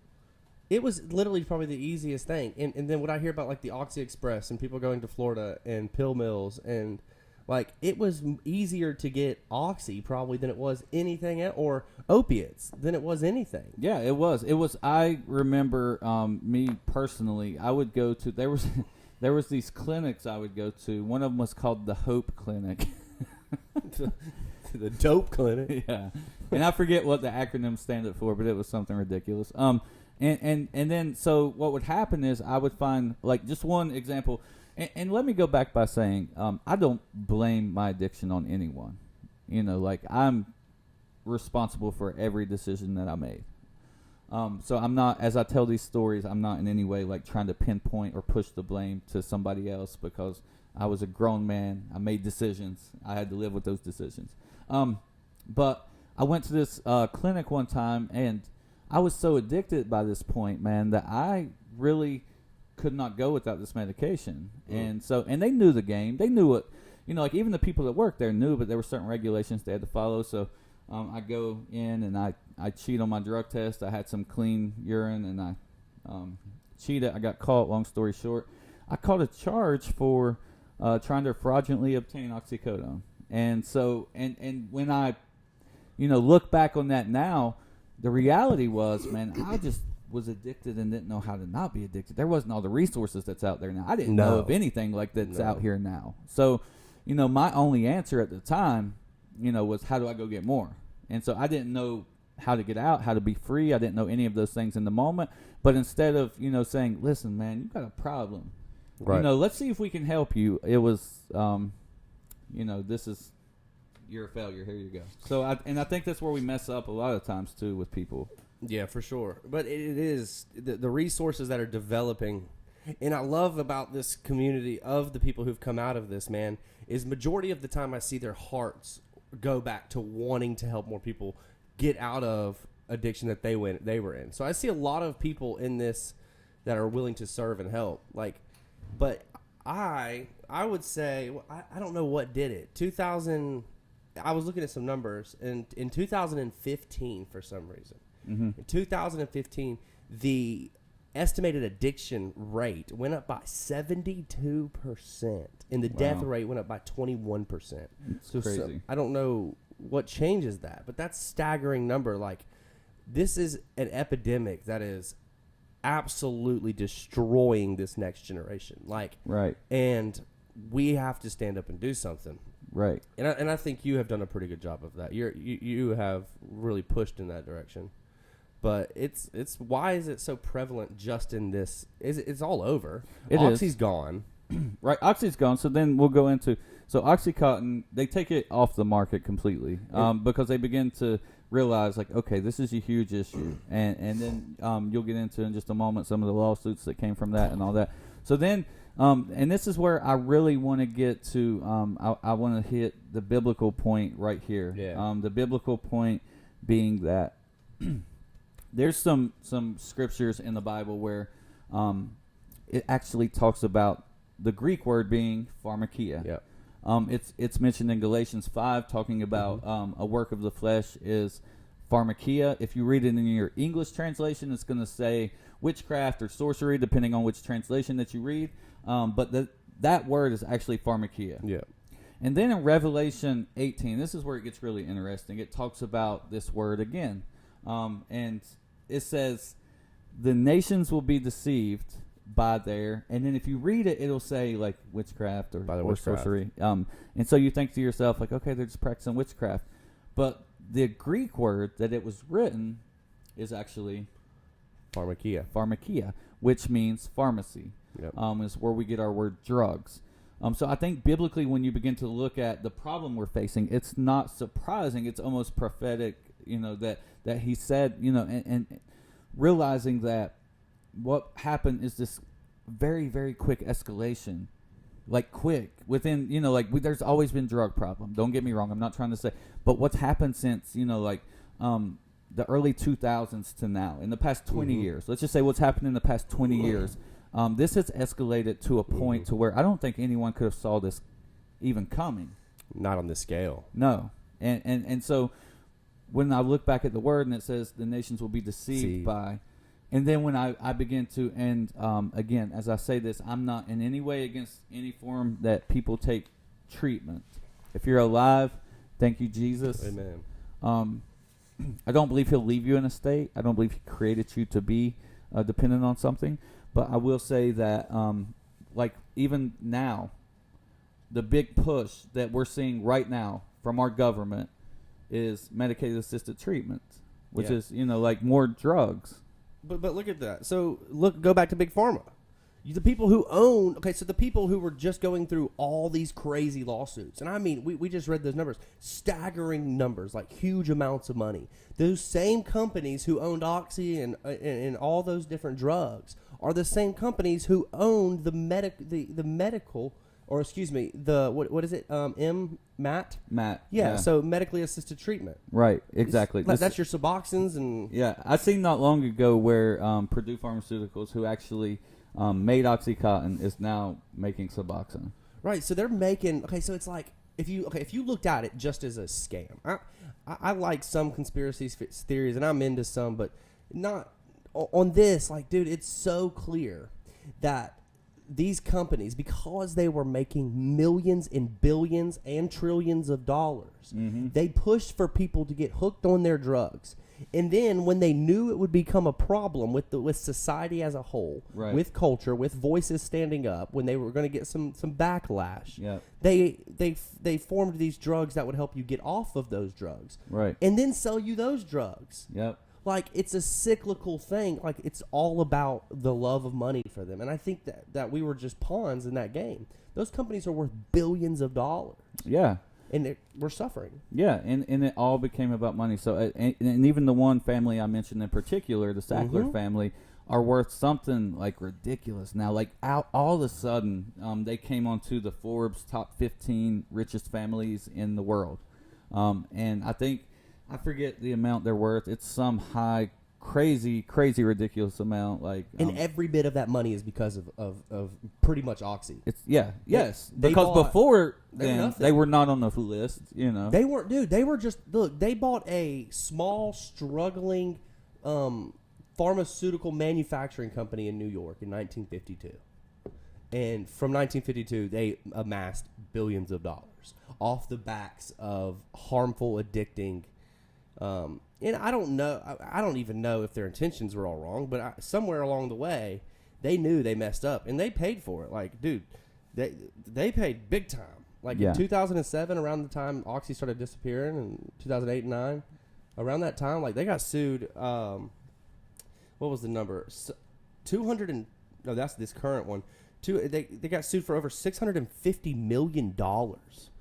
It was literally probably the easiest thing. And then when I hear about like the Oxy Express and people going to Florida and pill mills and like it was easier to get Oxy probably than it was anything else, or opiates than it was anything. Yeah, it was. It was. I remember me personally. I would go to there was these clinics I would go to. One of them was called the Hope Clinic. The dope clinic. Yeah, and I forget what the acronym standard for, but it was something ridiculous. And then so what would happen is I would find like just one example, and let me go back by saying I don't blame my addiction on anyone. You know, like I'm responsible for every decision that I made. So I'm not, as I tell these stories, I'm not in any way like trying to pinpoint or push the blame to somebody else because I was a grown man. I made decisions. I had to live with those decisions. But I went to this clinic one time, and I was so addicted by this point, man, that I really could not go without this medication. And they knew the game. They knew what, you know, like even the people that worked there knew, but there were certain regulations they had to follow. So I go in and I cheat on my drug test. I had some clean urine, and I cheated. I got caught. Long story short, I caught a charge for trying to fraudulently obtain oxycodone. And so, and when I, you know, look back on that now, the reality was, man, I just was addicted and didn't know how to not be addicted. There wasn't all the resources that's out there now. I didn't know of anything like that's out here now. So, you know, my only answer at the time, you know, was how do I go get more? And so I didn't know how to get out, how to be free. I didn't know any of those things in the moment. But instead of, you know, saying, listen, man, you've got a problem. Right. You know, let's see if we can help you. It was, you know, this is, you're a failure. Here you go. So, I think that's where we mess up a lot of times, too, with people. Yeah, for sure. But it is the resources that are developing. And I love about this community of the people who've come out of this, man, is majority of the time I see their hearts go back to wanting to help more people get out of addiction that they were in. So I see a lot of people in this that are willing to serve and help. Like, but I would say, I don't know what did it. 2000, I was looking at some numbers, and in 2015, for some reason, in 2015, the estimated addiction rate went up by 72%, and the death rate went up by 21%. It's crazy. So I don't know what changes that, but that's a staggering number. Like, this is an epidemic that is absolutely destroying this next generation. Like, right. And we have to stand up and do something. Right. And I think you have done a pretty good job of that. You have really pushed in that direction. But it's why is it so prevalent just in this? It's all over. Oxy's gone. Right, Oxy's gone. So then we'll go into OxyContin. They take it off the market completely because they begin to realize, like, okay, this is a huge issue, and then you'll get into in just a moment some of the lawsuits that came from that and all that. So then, and this is where I really want to get to. I want to hit the biblical point right here. Yeah. The biblical point being that. There's some scriptures in the Bible where it actually talks about the Greek word being pharmakia. Yeah. It's mentioned in Galatians 5 talking about a work of the flesh is pharmakia. If you read it in your English translation, it's going to say witchcraft or sorcery, depending on which translation that you read. But that word is actually pharmakia. Yeah. And then in Revelation 18, this is where it gets really interesting. It talks about this word again. And it says, the nations will be deceived by their, and then if you read it, it'll say like witchcraft or sorcery. And so you think to yourself, like, okay, they're just practicing witchcraft. But the Greek word that it was written is actually pharmakia, which means pharmacy. Yep. Is where we get our word drugs. So I think biblically, when you begin to look at the problem we're facing, it's not surprising. It's almost prophetic, you know, that he said, you know, and realizing that what happened is this very, very quick escalation, like quick within, you know, like there's always been drug problem. Don't get me wrong. I'm not trying to say, but what's happened since, you know, like the early 2000s to now, in the past 20 years, let's just say what's happened in the past 20 years. This has escalated to a point to where I don't think anyone could have saw this even coming. Not on this scale. No. And so when I look back at the word and it says the nations will be deceived by And then when I begin to, and again, as I say this, I'm not in any way against any form that people take treatment. If you're alive, thank you, Jesus. Amen. I don't believe he'll leave you in a state. I don't believe he created you to be dependent on something. But I will say that, like, even now, the big push that we're seeing right now from our government is medicated-assisted treatment, which is, like more drugs. But look at that. So go back to Big Pharma. The people who own, so the people who were just going through all these crazy lawsuits, and I mean, we just read those numbers, staggering numbers, like huge amounts of money. Those same companies who owned Oxy and all those different drugs are the same companies who owned the medical, or excuse me, what is it? MAT? MAT. Yeah, so medically assisted treatment. Right, exactly. That's your Suboxones and... Yeah, I seen not long ago where Purdue Pharmaceuticals, who actually made OxyContin, is now making Suboxone. Right, so they're making... so it's like, if you looked at it just as a scam, I like some conspiracy theories, and I'm into some, but not... On this, like, dude, it's so clear that these companies, because they were making millions and billions and trillions of dollars, they pushed for people to get hooked on their drugs. And then when they knew it would become a problem with society as a whole, with culture, with voices standing up, when they were going to get some backlash, they formed these drugs that would help you get off of those drugs, and then sell you those drugs. Like, it's a cyclical thing. Like, it's all about the love of money for them. And I think that we were just pawns in that game. Those companies are worth billions of dollars. Yeah. And we're suffering. Yeah, and it all became about money. So, and even the one family I mentioned in particular, the Sackler family, are worth something, like, ridiculous. Now, like, all of a sudden, they came onto the Forbes top 15 richest families in the world. And I forget the amount they're worth. It's some high, crazy, ridiculous amount. Like, and every bit of that money is because of pretty much Oxy. It's because before then they were not on the list. They weren't, dude. They were just they bought a small, struggling pharmaceutical manufacturing company in New York in 1952, and from 1952 they amassed billions of dollars off the backs of harmful, addicting. And I don't know. I don't even know if their intentions were all wrong, but somewhere along the way, they knew they messed up, and they paid for it. Like, dude, they paid big time. Like in 2007, around the time Oxy started disappearing, in 2008 and 2009, around that time, like, they got sued. What was the number? 200 and no, that's this current one. They got sued for over $650 million.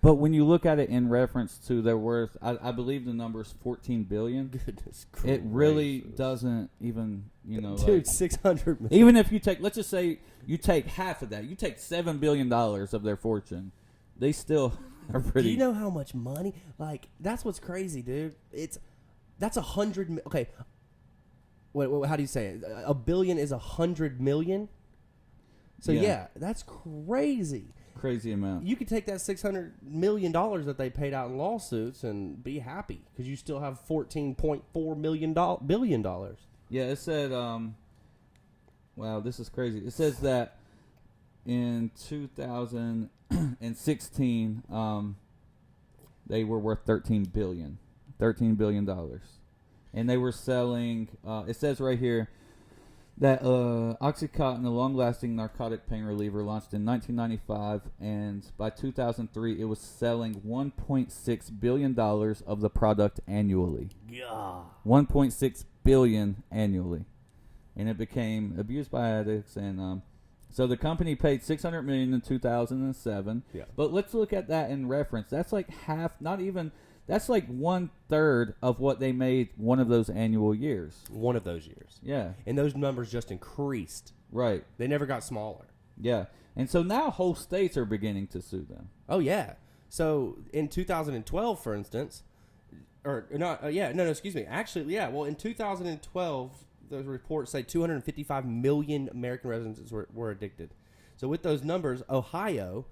But when you look at it in reference to their worth, I believe the number is $14 billion. Goodness gracious. It really doesn't even, dude, like, $600 million. Even if you take, let's just say you take half of that, you take $7 billion of their fortune, they still are pretty. Do you know how much money? Like, that's what's crazy, dude. That's 100. Okay, wait, how do you say it? A billion is 100 million. So yeah, that's crazy. Crazy amount. You could take that $600 million that they paid out in lawsuits and be happy because you still have $14.4 billion. Yeah, it said, wow, this is crazy. It says that in 2016, they were worth $13 billion. And they were selling, it says right here, that OxyContin, a long-lasting narcotic pain reliever, launched in 1995, and by 2003, it was selling $1.6 billion of the product annually. Yeah. $1.6 billion annually. And it became abused by addicts, and so the company paid $600 million in 2007. Yeah. But let's look at that in reference. That's like half, not even... That's like 1/3 of what they made one of those annual years. One of those years. Yeah. And those numbers just increased. Right. They never got smaller. Yeah. And so now whole states are beginning to sue them. Oh, yeah. So in 2012, for instance, or not, excuse me. Actually, yeah. Well, in 2012, those reports say 255 million American residents were addicted. So with those numbers, Ohio,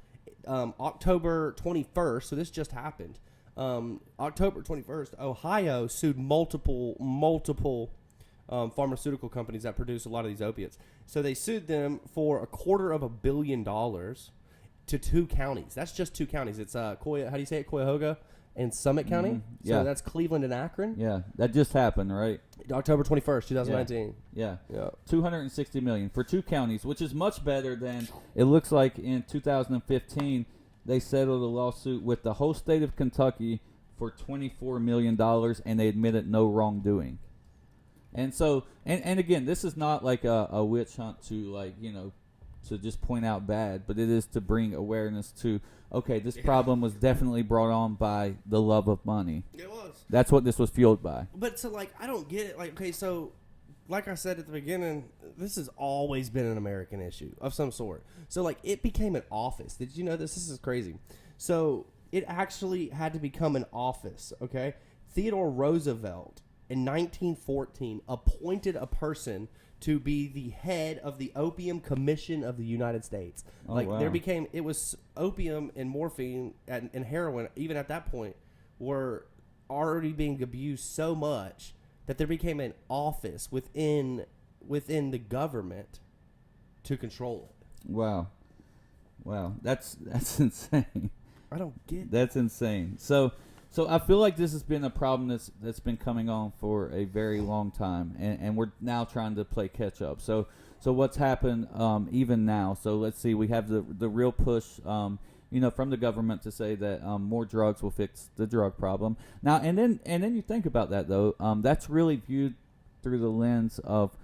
October 21st, so this just happened. October 21st, Ohio sued multiple pharmaceutical companies that produce a lot of these opiates. So they sued them for $250 million to 2 counties. That's just 2 counties. It's how do you say it? Cuyahoga and Summit County. Yeah. So that's Cleveland and Akron. Yeah, that just happened, right? October 21st, 2019. Yeah. Yeah. $260 million for 2 counties, which is much better than it looks like in 2015. They settled a lawsuit with the whole state of Kentucky for $24 million, and they admitted no wrongdoing. And so, and again, this is not like a witch hunt to to just point out bad, but it is to bring awareness to, okay, this problem was definitely brought on by the love of money. It was. That's what this was fueled by. But so, I don't get it. Okay, so, like I said at the beginning, this has always been an American issue of some sort. So, it became an office. Did you know this? This is crazy. So, it actually had to become an office, okay? Theodore Roosevelt, in 1914, appointed a person to be the head of the Opium Commission of the United States. Oh, wow. It was opium and morphine and heroin, even at that point, were already being abused so much that there became an office within the government to control it. Wow, that's insane. I don't get it. That's insane. So I feel like this has been a problem that's been coming on for a very long time, and we're now trying to play catch up. So what's happened even now? So let's see. We have the real push, from the government to say that more drugs will fix the drug problem. Now and then you think about that though. That's really viewed through the lens of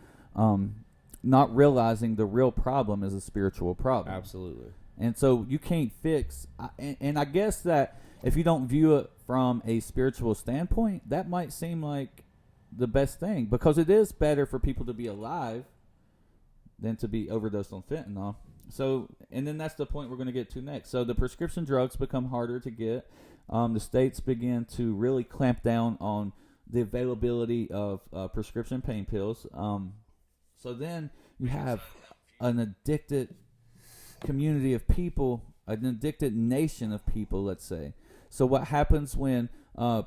not realizing the real problem is a spiritual problem. Absolutely. And so you can't fix, and I guess that if you don't view it from a spiritual standpoint, that might seem like the best thing, because it is better for people to be alive than to be overdosed on fentanyl. So, and then that's the point we're going to get to next. So the prescription drugs become harder to get. The states begin to really clamp down on the availability of prescription pain pills. So then you have an addicted community of people, an addicted nation of people, let's say. So what happens when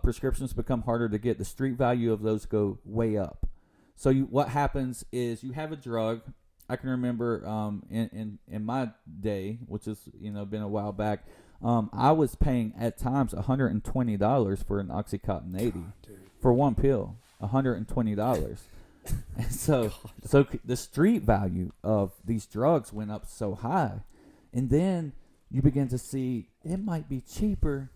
prescriptions become harder to get? The street value of those go way up. So what happens is you have a drug. I can remember in my day, which has been a while back, I was paying at times $120 for an Oxycontin 80 for one pill. $120. And so the street value of these drugs went up so high, and then you begin to see it might be cheaper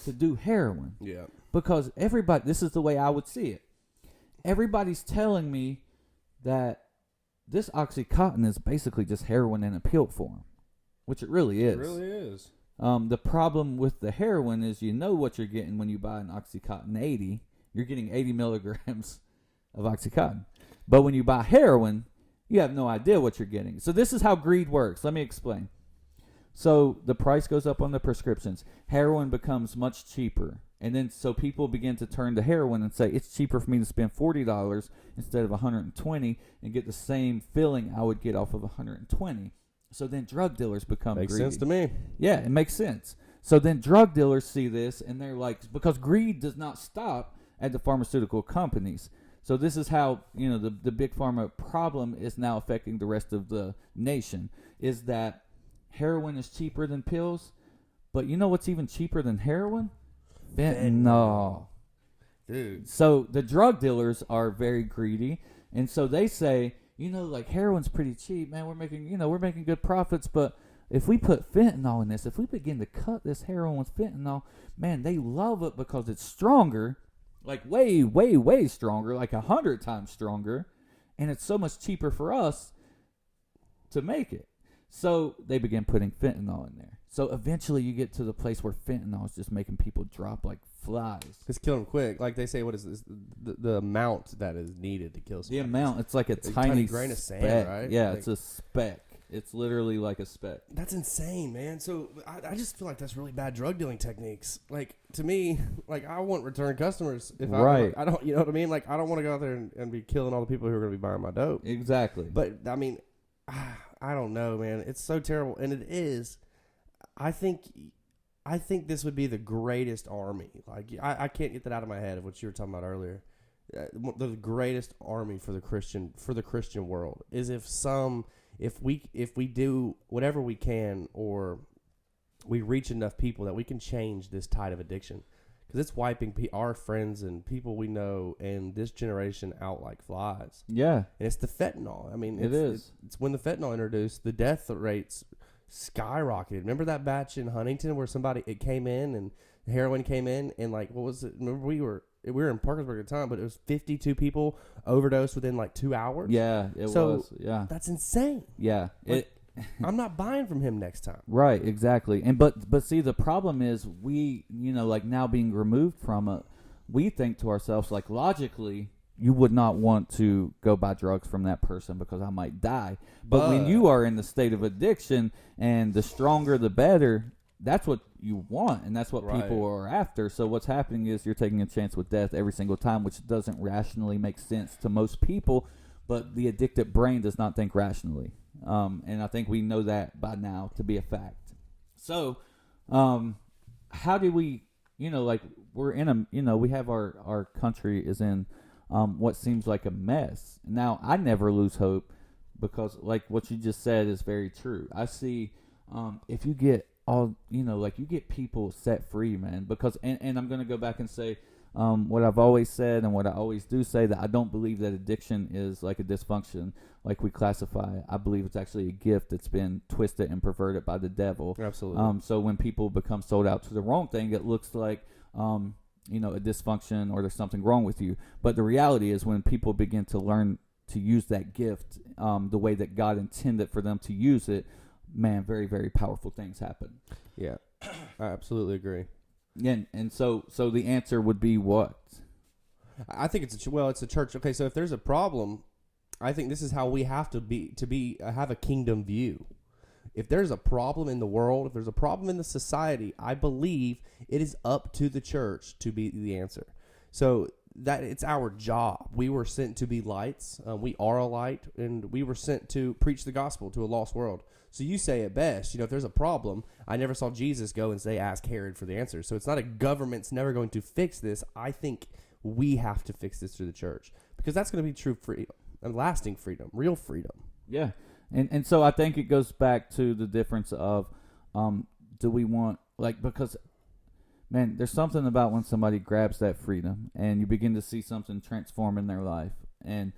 to do heroin. Yeah. Because everybody, this is the way I would see it. Everybody's telling me that this Oxycontin is basically just heroin in a pill form, which it really is. It really is. The problem with the heroin is what you're getting when you buy an Oxycontin 80. You're getting 80 milligrams of Oxycontin. But when you buy heroin, you have no idea what you're getting. So this is how greed works. Let me explain. So the price goes up on the prescriptions. Heroin becomes much cheaper. And then so people begin to turn to heroin and say, it's cheaper for me to spend $40 instead of $120 and get the same feeling I would get off of $120. So then drug dealers become Makes greedy. sense to me. Yeah, it makes sense. So then drug dealers see this and they're like, because greed does not stop at the pharmaceutical companies. So this is how, the Big Pharma problem is now affecting the rest of the nation, is that heroin is cheaper than pills, but you know what's even cheaper than heroin? Fentanyl. Dude. So the drug dealers are very greedy, and so they say, heroin's pretty cheap, man. We're making good profits, but if we put fentanyl in this, if we begin to cut this heroin with fentanyl, man, they love it because it's stronger, like way, way, way stronger, like 100 times stronger, and it's so much cheaper for us to make it. So they begin putting fentanyl in there. So eventually you get to the place where fentanyl is just making people drop like flies. It's killing them quick. Like they say, what is this? The amount that is needed to kill somebody. The amount, it's like a tiny grain of speck. sand, right? Yeah, it's a speck. It's literally like a speck. That's insane, man. So I just feel like that's really bad drug dealing techniques. Like, to me, I want return customers. If Right. I don't, you know what I mean? Like, I don't want to go out there and be killing all the people who are going to be buying my dope. Exactly. But, I mean, I don't know, man. It's so terrible. And it is. I think this would be the greatest army. Like, I can't get that out of my head of what you were talking about earlier. the greatest army for the Christian world is if we do whatever we can, or we reach enough people that we can change this tide of addiction, because it's wiping our friends and people we know and this generation out like flies. Yeah, and it's the fentanyl. I mean, it's when the fentanyl introduced, the death rates skyrocketed. Remember that batch in Huntington where it came in and heroin came in, and like, what was it? Remember we were in Parkersburg at the time, but it was 52 people overdosed within like 2 hours. Yeah, it was. Yeah, that's insane. Yeah, I'm not buying from him next time. Right, exactly. And but see, the problem is we, like now being removed from it, we think to ourselves, like, logically, you would not want to go buy drugs from that person because I might die. But when you are in the state of addiction, and the stronger the better, that's what you want, and that's what people are after. So what's happening is you're taking a chance with death every single time, which doesn't rationally make sense to most people, but the addicted brain does not think rationally. And I think we know that by now to be a fact. So, how do we, like, we're in we have our country is in what seems like a mess. Now, I never lose hope, because like what you just said is very true. I see, if you get you get people set free, man, because, and I'm going to go back and say, what I've always said and what I always do say, that I don't believe that addiction is like a dysfunction like we classify it. I believe it's actually a gift that's been twisted and perverted by the devil. Absolutely. So when people become sold out to the wrong thing, it looks like a dysfunction, or there's something wrong with you. But the reality is, when people begin to learn to use that gift the way that God intended for them to use it, man, very, very powerful things happen. Yeah, I absolutely agree. And so the answer would be what? I think it's a church. Okay, so if there's a problem, I think this is how we have to have a kingdom view. If there's a problem in the world, if there's a problem in the society, I believe it is up to the church to be the answer. So that it's our job. We were sent to be lights. We are a light, and we were sent to preach the gospel to a lost world. So you say it best, if there's a problem, I never saw Jesus go and say, ask Herod for the answer. So it's not a government's never going to fix this. I think we have to fix this through the church, because that's going to be true freedom and lasting freedom, real freedom. Yeah. And so I think it goes back to the difference of, do we want, because, man, there's something about when somebody grabs that freedom and you begin to see something transform in their life, and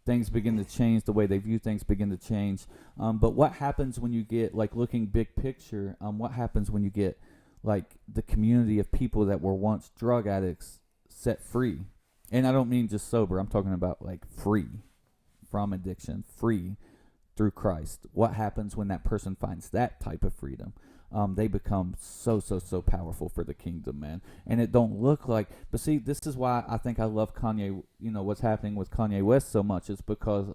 things begin to change, the way they view things begin to change. But what happens when you get, looking big picture, what happens when you get, the community of people that were once drug addicts set free? And I don't mean just sober. I'm talking about, free from addiction, free through Christ. What happens when that person finds that type of freedom? They become so powerful for the kingdom, man. And it don't look like, but see, this is why I think I love Kanye, what's happening with Kanye West so much, is because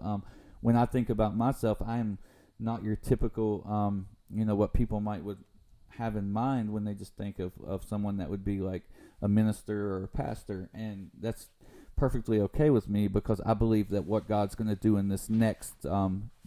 when I think about myself, I am not your typical, what people would have in mind when they just think of someone that would be like a minister or a pastor. And that's perfectly okay with me, because I believe that what God's going to do in this next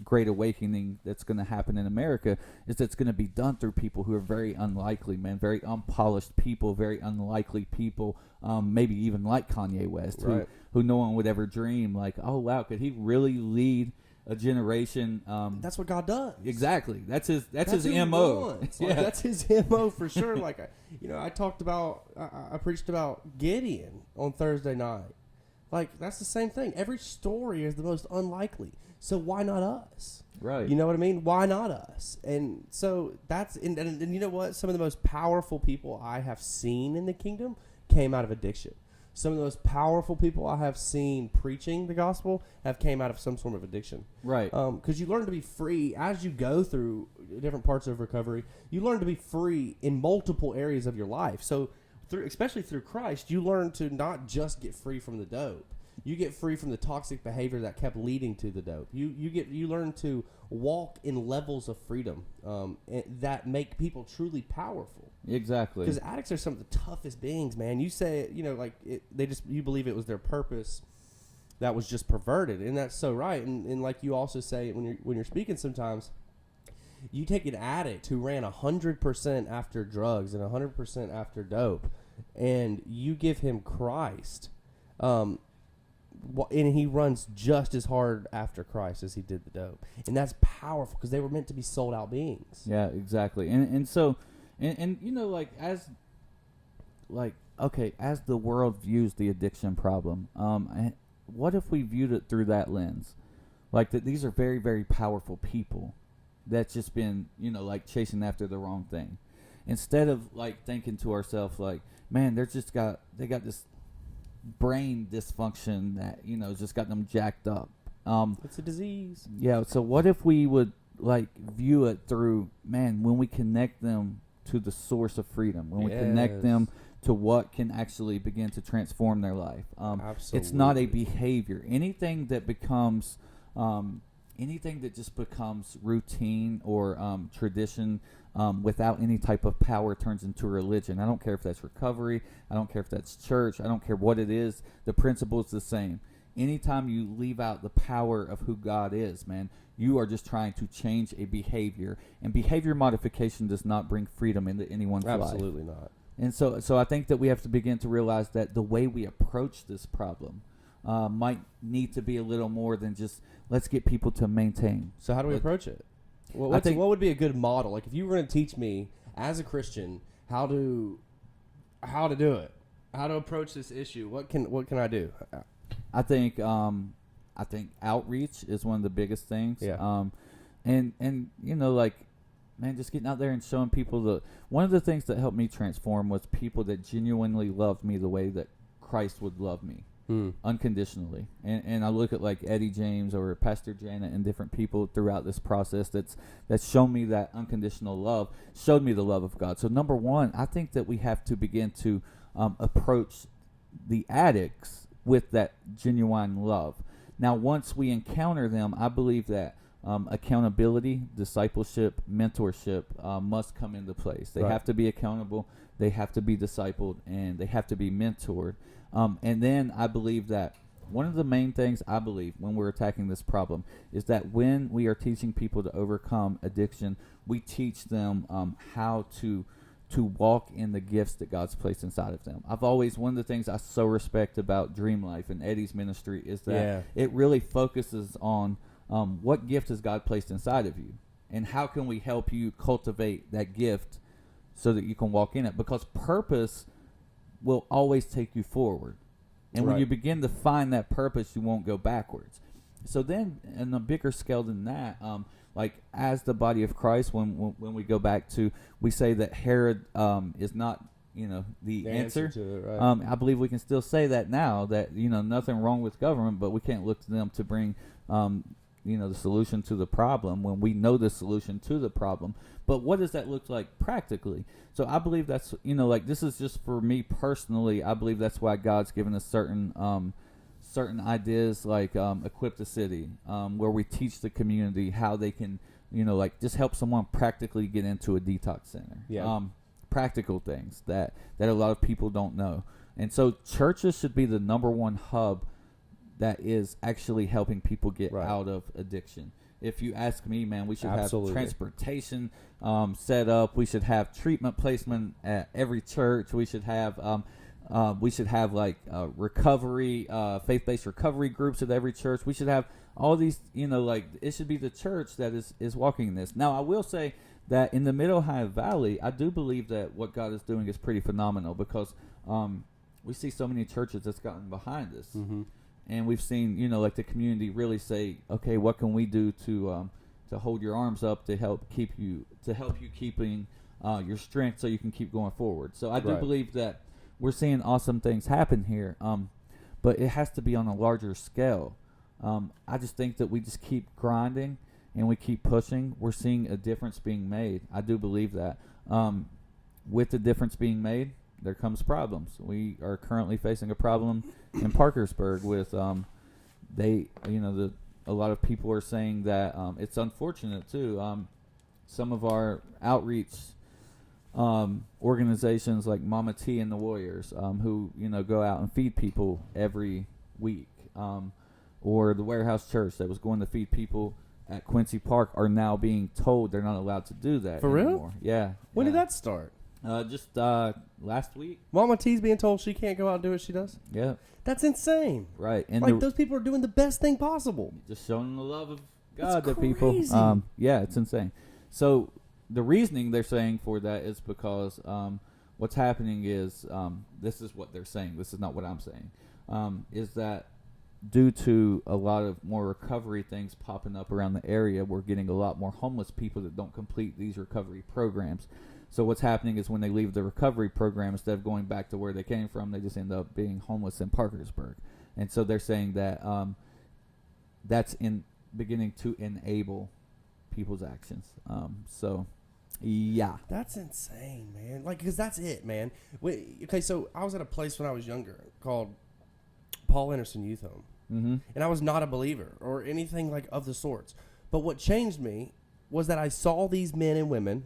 great awakening that's going to happen in America is it's going to be done through people who are very unlikely, man, very unpolished people, very unlikely people, maybe even like Kanye West, right, who no one would ever dream, oh, wow, could he really lead a generation? That's what God does. Exactly. That's his MO. Yeah, that's his MO for sure. I preached about Gideon on Thursday night. That's the same thing. Every story is the most unlikely. So why not us? Right. You know what I mean? Why not us? And so and you know what? Some of the most powerful people I have seen in the kingdom came out of addiction. Some of the most powerful people I have seen preaching the gospel have came out of some form of addiction. Right. Because you learn to be free as you go through different parts of recovery. You learn to be free in multiple areas of your life. So especially through Christ, you learn to not just get free from the dope. You get free from the toxic behavior that kept leading to the dope. You learn to walk in levels of freedom that make people truly powerful. Exactly. Because addicts are some of the toughest beings, man. You say you believe it was their purpose that was just perverted, and that's so right. And like you also say when you're speaking sometimes, you take an addict who ran 100% after drugs and 100% after dope, and you give him Christ. and he runs just as hard after Christ as he did the dope, and that's powerful because they were meant to be sold out beings. Yeah, exactly. And so, and you know, like as the world views the addiction problem, what if we viewed it through that lens, like that these are very, very powerful people that's just been, you know, like chasing after the wrong thing, instead of like thinking to ourselves like, man, they got this brain dysfunction that, you know, just got them jacked up. It's a disease. Yeah. So what if we would like view it through, man, when we connect them to the source of freedom, when we connect them to what can actually begin to transform their life. Absolutely. It's not a behavior. Anything that becomes, anything that just becomes routine or tradition without any type of power turns into a religion. I don't care if that's recovery. I don't care if that's church. I don't care what it is. The principle is the same. Anytime you leave out the power of who God is, man, you are just trying to change a behavior. And behavior modification does not bring freedom into anyone's life. Absolutely not. And so I think that we have to begin to realize that the way we approach this problem might need to be a little more than just let's get people to maintain. So how do we approach it? What would be a good model? Like if you were going to teach me as a Christian how to do it, how to approach this issue, what can I do? I think outreach is one of the biggest things. Yeah. And you know, like, man, just getting out there and showing people one of the things that helped me transform was people that genuinely loved me the way that Christ would love me. Unconditionally. And I look at like Eddie James or Pastor Janet and different people throughout this process that's shown me that unconditional love, showed me the love of God. So number one, I think that we have to begin to approach the addicts with that genuine love. Now, once we encounter them, I believe that accountability, discipleship, mentorship must come into place. They have to be accountable, they have to be discipled, and they have to be mentored. And then I believe that one of the main things I believe when we're attacking this problem is that when we are teaching people to overcome addiction, we teach them how to walk in the gifts that God's placed inside of them. One of the things I so respect about Dream Life and Eddie's ministry is that it really focuses on what gift has God placed inside of you, and how can we help you cultivate that gift so that you can walk in it, because purpose will always take you forward. And when you begin to find that purpose, you won't go backwards. So then, on a bigger scale than that, like as the body of Christ, when we go back to, we say that Herod is not, you know, the answer to it, right? I believe we can still say that now, that, you know, nothing wrong with government, but we can't look to them to bring you know, the solution to the problem when we know the solution to the problem. But what does that look like practically? So I believe that's, you know, like, this is just for me personally. I believe that's why God's given us certain ideas, like Equip the City, where we teach the community how they can, you know, like, just help someone practically get into a detox center. Practical things that a lot of people don't know. And so churches should be the number one hub that is actually helping people get out of addiction. If you ask me, man, we should have transportation set up. We should have treatment placement at every church. We should have like recovery, faith-based recovery groups at every church. We should have all these, you know, like, it should be the church that is walking in this. Now, I will say that in the Mid-Ohio Valley, I do believe that what God is doing is pretty phenomenal, because we see so many churches that's gotten behind this. And we've seen, you know, like, the community really say, okay, what can we do to hold your arms up, to help you keeping your strength so you can keep going forward. So I do believe that we're seeing awesome things happen here, but it has to be on a larger scale. I just think that we just keep grinding and we keep pushing. We're seeing a difference being made. I do believe that. With the difference being made, there comes problems. We are currently facing a problem in Parkersburg with a lot of people are saying that it's unfortunate too. Some of our outreach organizations like Mama T and the Warriors, who, you know, go out and feed people every week, or the Warehouse Church that was going to feed people at Quincy Park, are now being told they're not allowed to do that For anymore. real? Yeah. When did that start? Just last week. Mama T's being told she can't go out and do what she does. Yeah. That's insane. Right. And Like those people are doing the best thing possible. just showing the love of God That's to people. crazy. Yeah, it's insane. So the reasoning they're saying for that is because what's happening is this is what they're saying. This is not what I'm saying. Is that due to a lot of more recovery things popping up around the area, we're getting a lot more homeless people that don't complete these recovery programs. So what's happening is when they leave the recovery program, instead of going back to where they came from, they just end up being homeless in Parkersburg. And so they're saying that that's beginning to enable people's actions. Yeah. That's insane, man. Like, because that's it, man. Okay, so I was at a place when I was younger called Paul Anderson Youth Home. Mm-hmm. And I was not a believer or anything like of the sorts. But what changed me was that I saw these men and women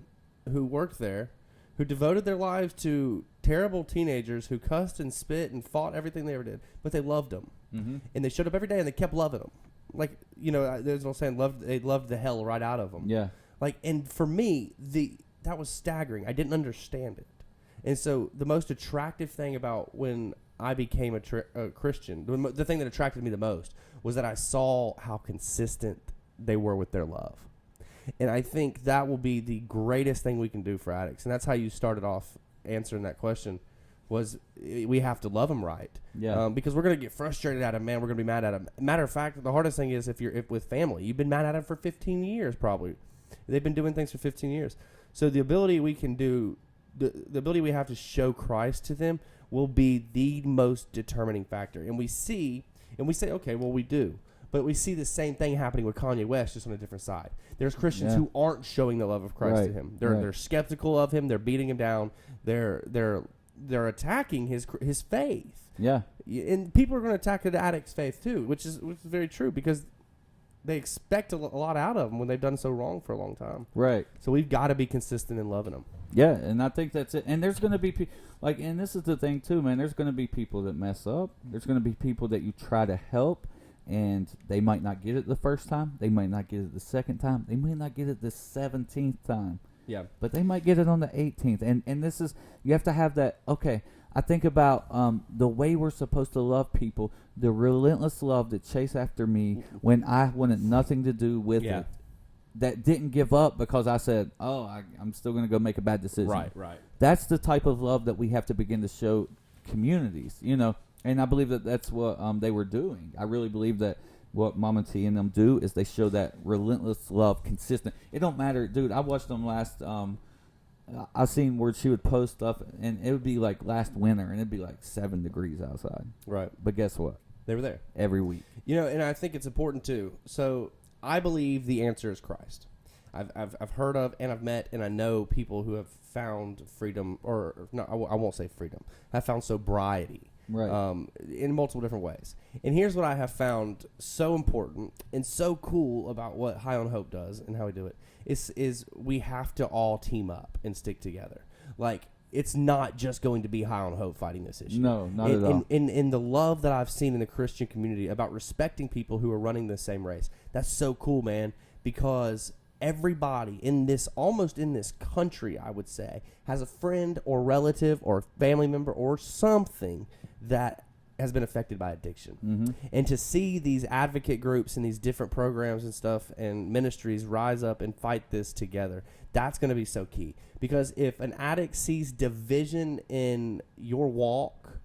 who worked there, who devoted their lives to terrible teenagers who cussed and spit and fought everything they ever did, but they loved them. Mm-hmm. And they showed up every day and they kept loving them. Like, you know, there's no saying they loved the hell right out of them. Yeah. Like, and for me, that was staggering. I didn't understand it. And so the most attractive thing about when I became a Christian, the thing that attracted me the most was that I saw how consistent they were with their love. And I think that will be the greatest thing we can do for addicts. And that's how you started off answering that question, was we have to love them right. Yeah. Because we're going to get frustrated at them, man. We're going to be mad at them. Matter of fact, the hardest thing is if with family. You've been mad at them for 15 years probably. They've been doing things for 15 years. So the ability we can do, the ability we have to show Christ to them will be the most determining factor. And we say, okay, well, we do. But we see the same thing happening with Kanye West, just on a different side. There's Christians who aren't showing the love of Christ to him. They're skeptical of him. They're beating him down. They're attacking his faith. Yeah. And people are going to attack the addict's faith too, which is very true, because they expect a lot out of them when they've done so wrong for a long time. Right. So we've got to be consistent in loving them. Yeah, and I think that's it. And there's going to be and this is the thing too, man. There's going to be people that mess up. There's going to be people that you try to help, and they might not get it the first time. They might not get it the second time. They might not get it the 17th time. Yeah. But they might get it on the 18th. And this is, you have to have that, okay, I think about the way we're supposed to love people, the relentless love that chased after me when I wanted nothing to do with it. That didn't give up because I said, I'm still going to go make a bad decision. Right. That's the type of love that we have to begin to show communities, you know. And I believe that that's what they were doing. I really believe that what Mama T and them do is they show that relentless love, consistent. It don't matter, dude. I watched them last. I seen where she would post stuff, and it would be like last winter, and it'd be like 7 degrees outside. Right. But guess what? They were there every week. You know, and I think it's important too. So I believe the answer is Christ. I've heard of, and I've met, and I know people who have found freedom, or no, I won't say freedom. Have found sobriety. Right. In multiple different ways. And here's what I have found so important and so cool about what High on Hope does and how we do it is we have to all team up and stick together. Like, it's not just going to be High on Hope fighting this issue. No, not at all. In the love that I've seen in the Christian community about respecting people who are running the same race, that's so cool, man, because everybody almost in this country, I would say, has a friend or relative or family member or something that has been affected by addiction. Mm-hmm. And to see these advocate groups and these different programs and stuff and ministries rise up and fight this together, that's going to be so key. Because if an addict sees division in your walk,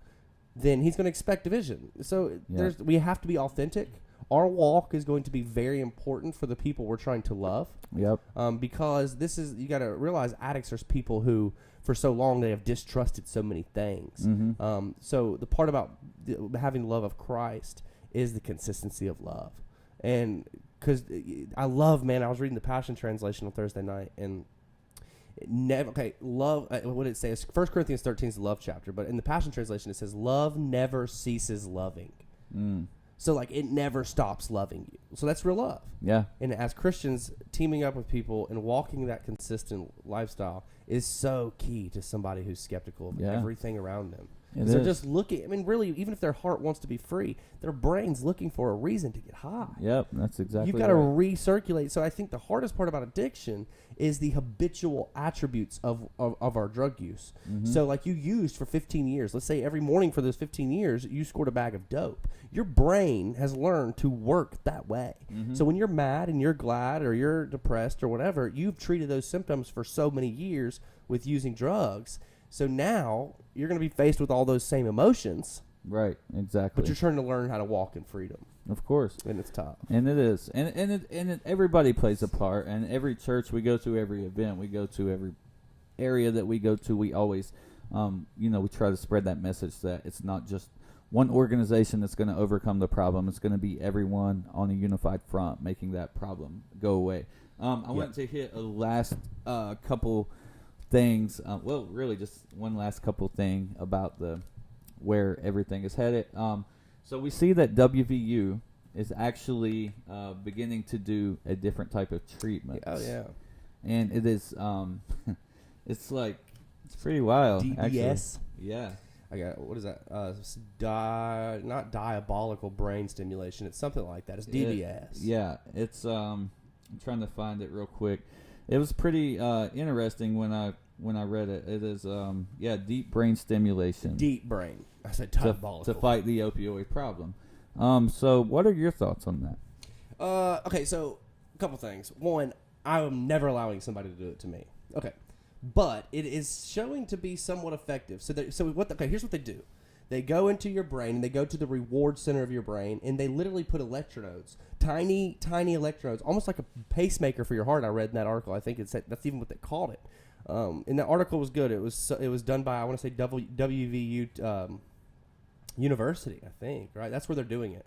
then he's going to expect division. So we have to be authentic. Our walk is going to be very important for the people we're trying to love. Yep. Because you got to realize addicts are people who, for so long, they have distrusted so many things. Mm-hmm. So the part about having the love of Christ is the consistency of love. And because I love, man, I was reading the Passion Translation on Thursday night, and love, what did it say? 1 Corinthians 13 is the love chapter, but in the Passion Translation it says, love never ceases loving. So, like, it never stops loving you. So that's real love. Yeah. And as Christians, teaming up with people and walking that consistent lifestyle is so key to somebody who's skeptical of everything around them. It They're is. just looking. I mean, really, even if their heart wants to be free, their brain's looking for a reason to get high. Yep, that's exactly. You've got to right. recirculate. So I think the hardest part about addiction is the habitual attributes of our drug use. Mhm. So like you used for 15 years. Let's say every morning for those 15 years, you scored a bag of dope. Your brain has learned to work that way. Mhm. So when you're mad and you're glad or you're depressed or whatever, you've treated those symptoms for so many years with using drugs. So now you're going to be faced with all those same emotions, Right, exactly. but you're trying to learn how to walk in freedom. Of course. And it's tough. And it is. And everybody plays a part. And every church we go to, every event we go to, every area that we go to, we always, we try to spread that message that it's not just one organization that's going to overcome the problem. It's going to be everyone on a unified front making that problem go away. I want to hit a last couple things. Really just one last couple thing about where everything is headed. So we see that WVU is actually beginning to do a different type of treatment. Oh, yeah. And it is, it's pretty wild. DBS? Actually. Yeah. I got, what is that? Not diabolical brain stimulation. It's something like that. It's DBS. It's, I'm trying to find it real quick. It was pretty interesting when I read it. It is, deep brain stimulation. Deep brain. I said diabolical. To fight the opioid problem. So what are your thoughts on that? Okay, so a couple things. One, I'm never allowing somebody to do it to me. Okay. But it is showing to be somewhat effective. Here's what they do. They go into your brain and they go to the reward center of your brain and they literally put electrodes, tiny electrodes, almost like a pacemaker for your heart. I read in that article. I think that's even what they called it. And that article was good. It was done by, I want to say WVU University, I think, right? That's where they're doing it.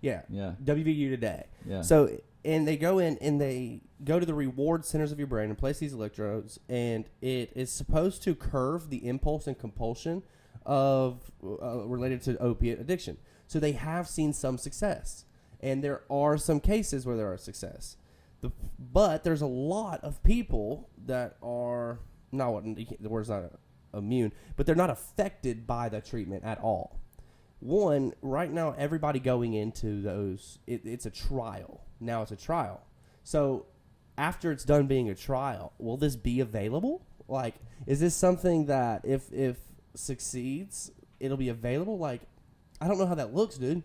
Yeah. WVU today. Yeah. So, and they go in and they go to the reward centers of your brain and place these electrodes, and it is supposed to curve the impulse and compulsion of related to opiate addiction. So they have seen some success, and there are some cases where there are success. But there's a lot of people that are the word's not immune, but they're not affected by the treatment at all. One, right now, everybody going into those, it's a trial. Now it's a trial. So after it's done being a trial, will this be available? Like, is this something that if succeeds, it'll be available? Like, I don't know how that looks, dude.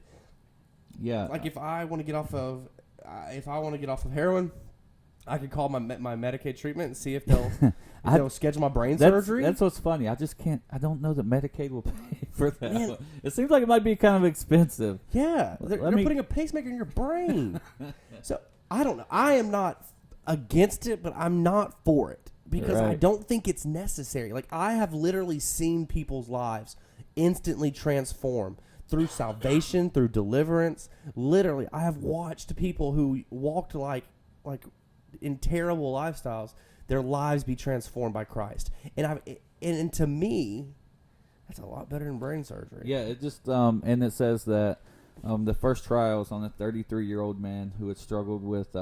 Yeah. Like, if I want to get off of heroin, I could call my Medicaid treatment and see if they'll schedule my brain surgery. That's what's funny. I just can't. I don't know that Medicaid will pay for that. Man, it seems like it might be kind of expensive. Yeah, they're putting a pacemaker in your brain. So I don't know. I am not against it, but I'm not for it because I don't think it's necessary. Like, I have literally seen people's lives instantly transform through salvation, through deliverance. Literally, I have watched people who walked like in terrible lifestyles, their lives be transformed by Christ. And to me, that's a lot better than brain surgery. Yeah, it just and it says that the first trial is on a 33-year-old man who had struggled with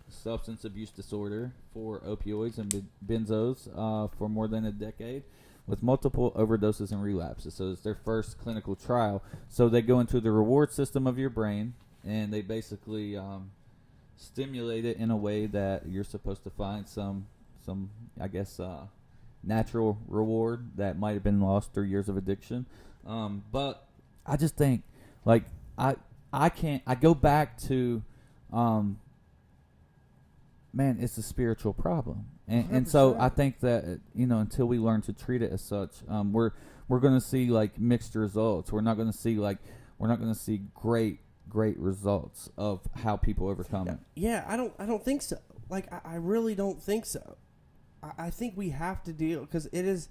substance abuse disorder for opioids and benzos for more than a decade, with multiple overdoses and relapses. So it's their first clinical trial. So they go into the reward system of your brain, and they basically stimulate it in a way that you're supposed to find some I guess natural reward that might have been lost through years of addiction. But I just think, like, I can't. I go back to man, it's a spiritual problem, and so I think that until we learn to treat it as such, we're going to see like mixed results. We're not going to see great results of how people overcome it. Yeah, I don't think so. Like, I really don't think so. I think we have to deal, because there's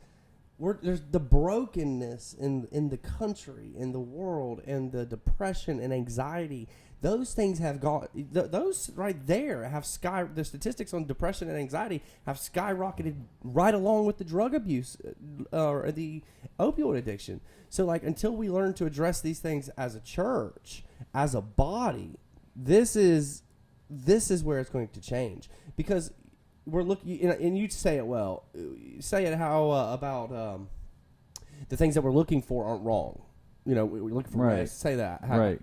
the brokenness in the country, in the world, and the depression and anxiety. Those things have gone. Those right there have the statistics on depression and anxiety have skyrocketed right along with the drug abuse or the opioid addiction. So, like, until we learn to address these things as a church, as a body, this is where it's going to change, because we're looking, and you say it well. Say it how about the things that we're looking for aren't wrong. We're looking for Right. ways to say that. Right.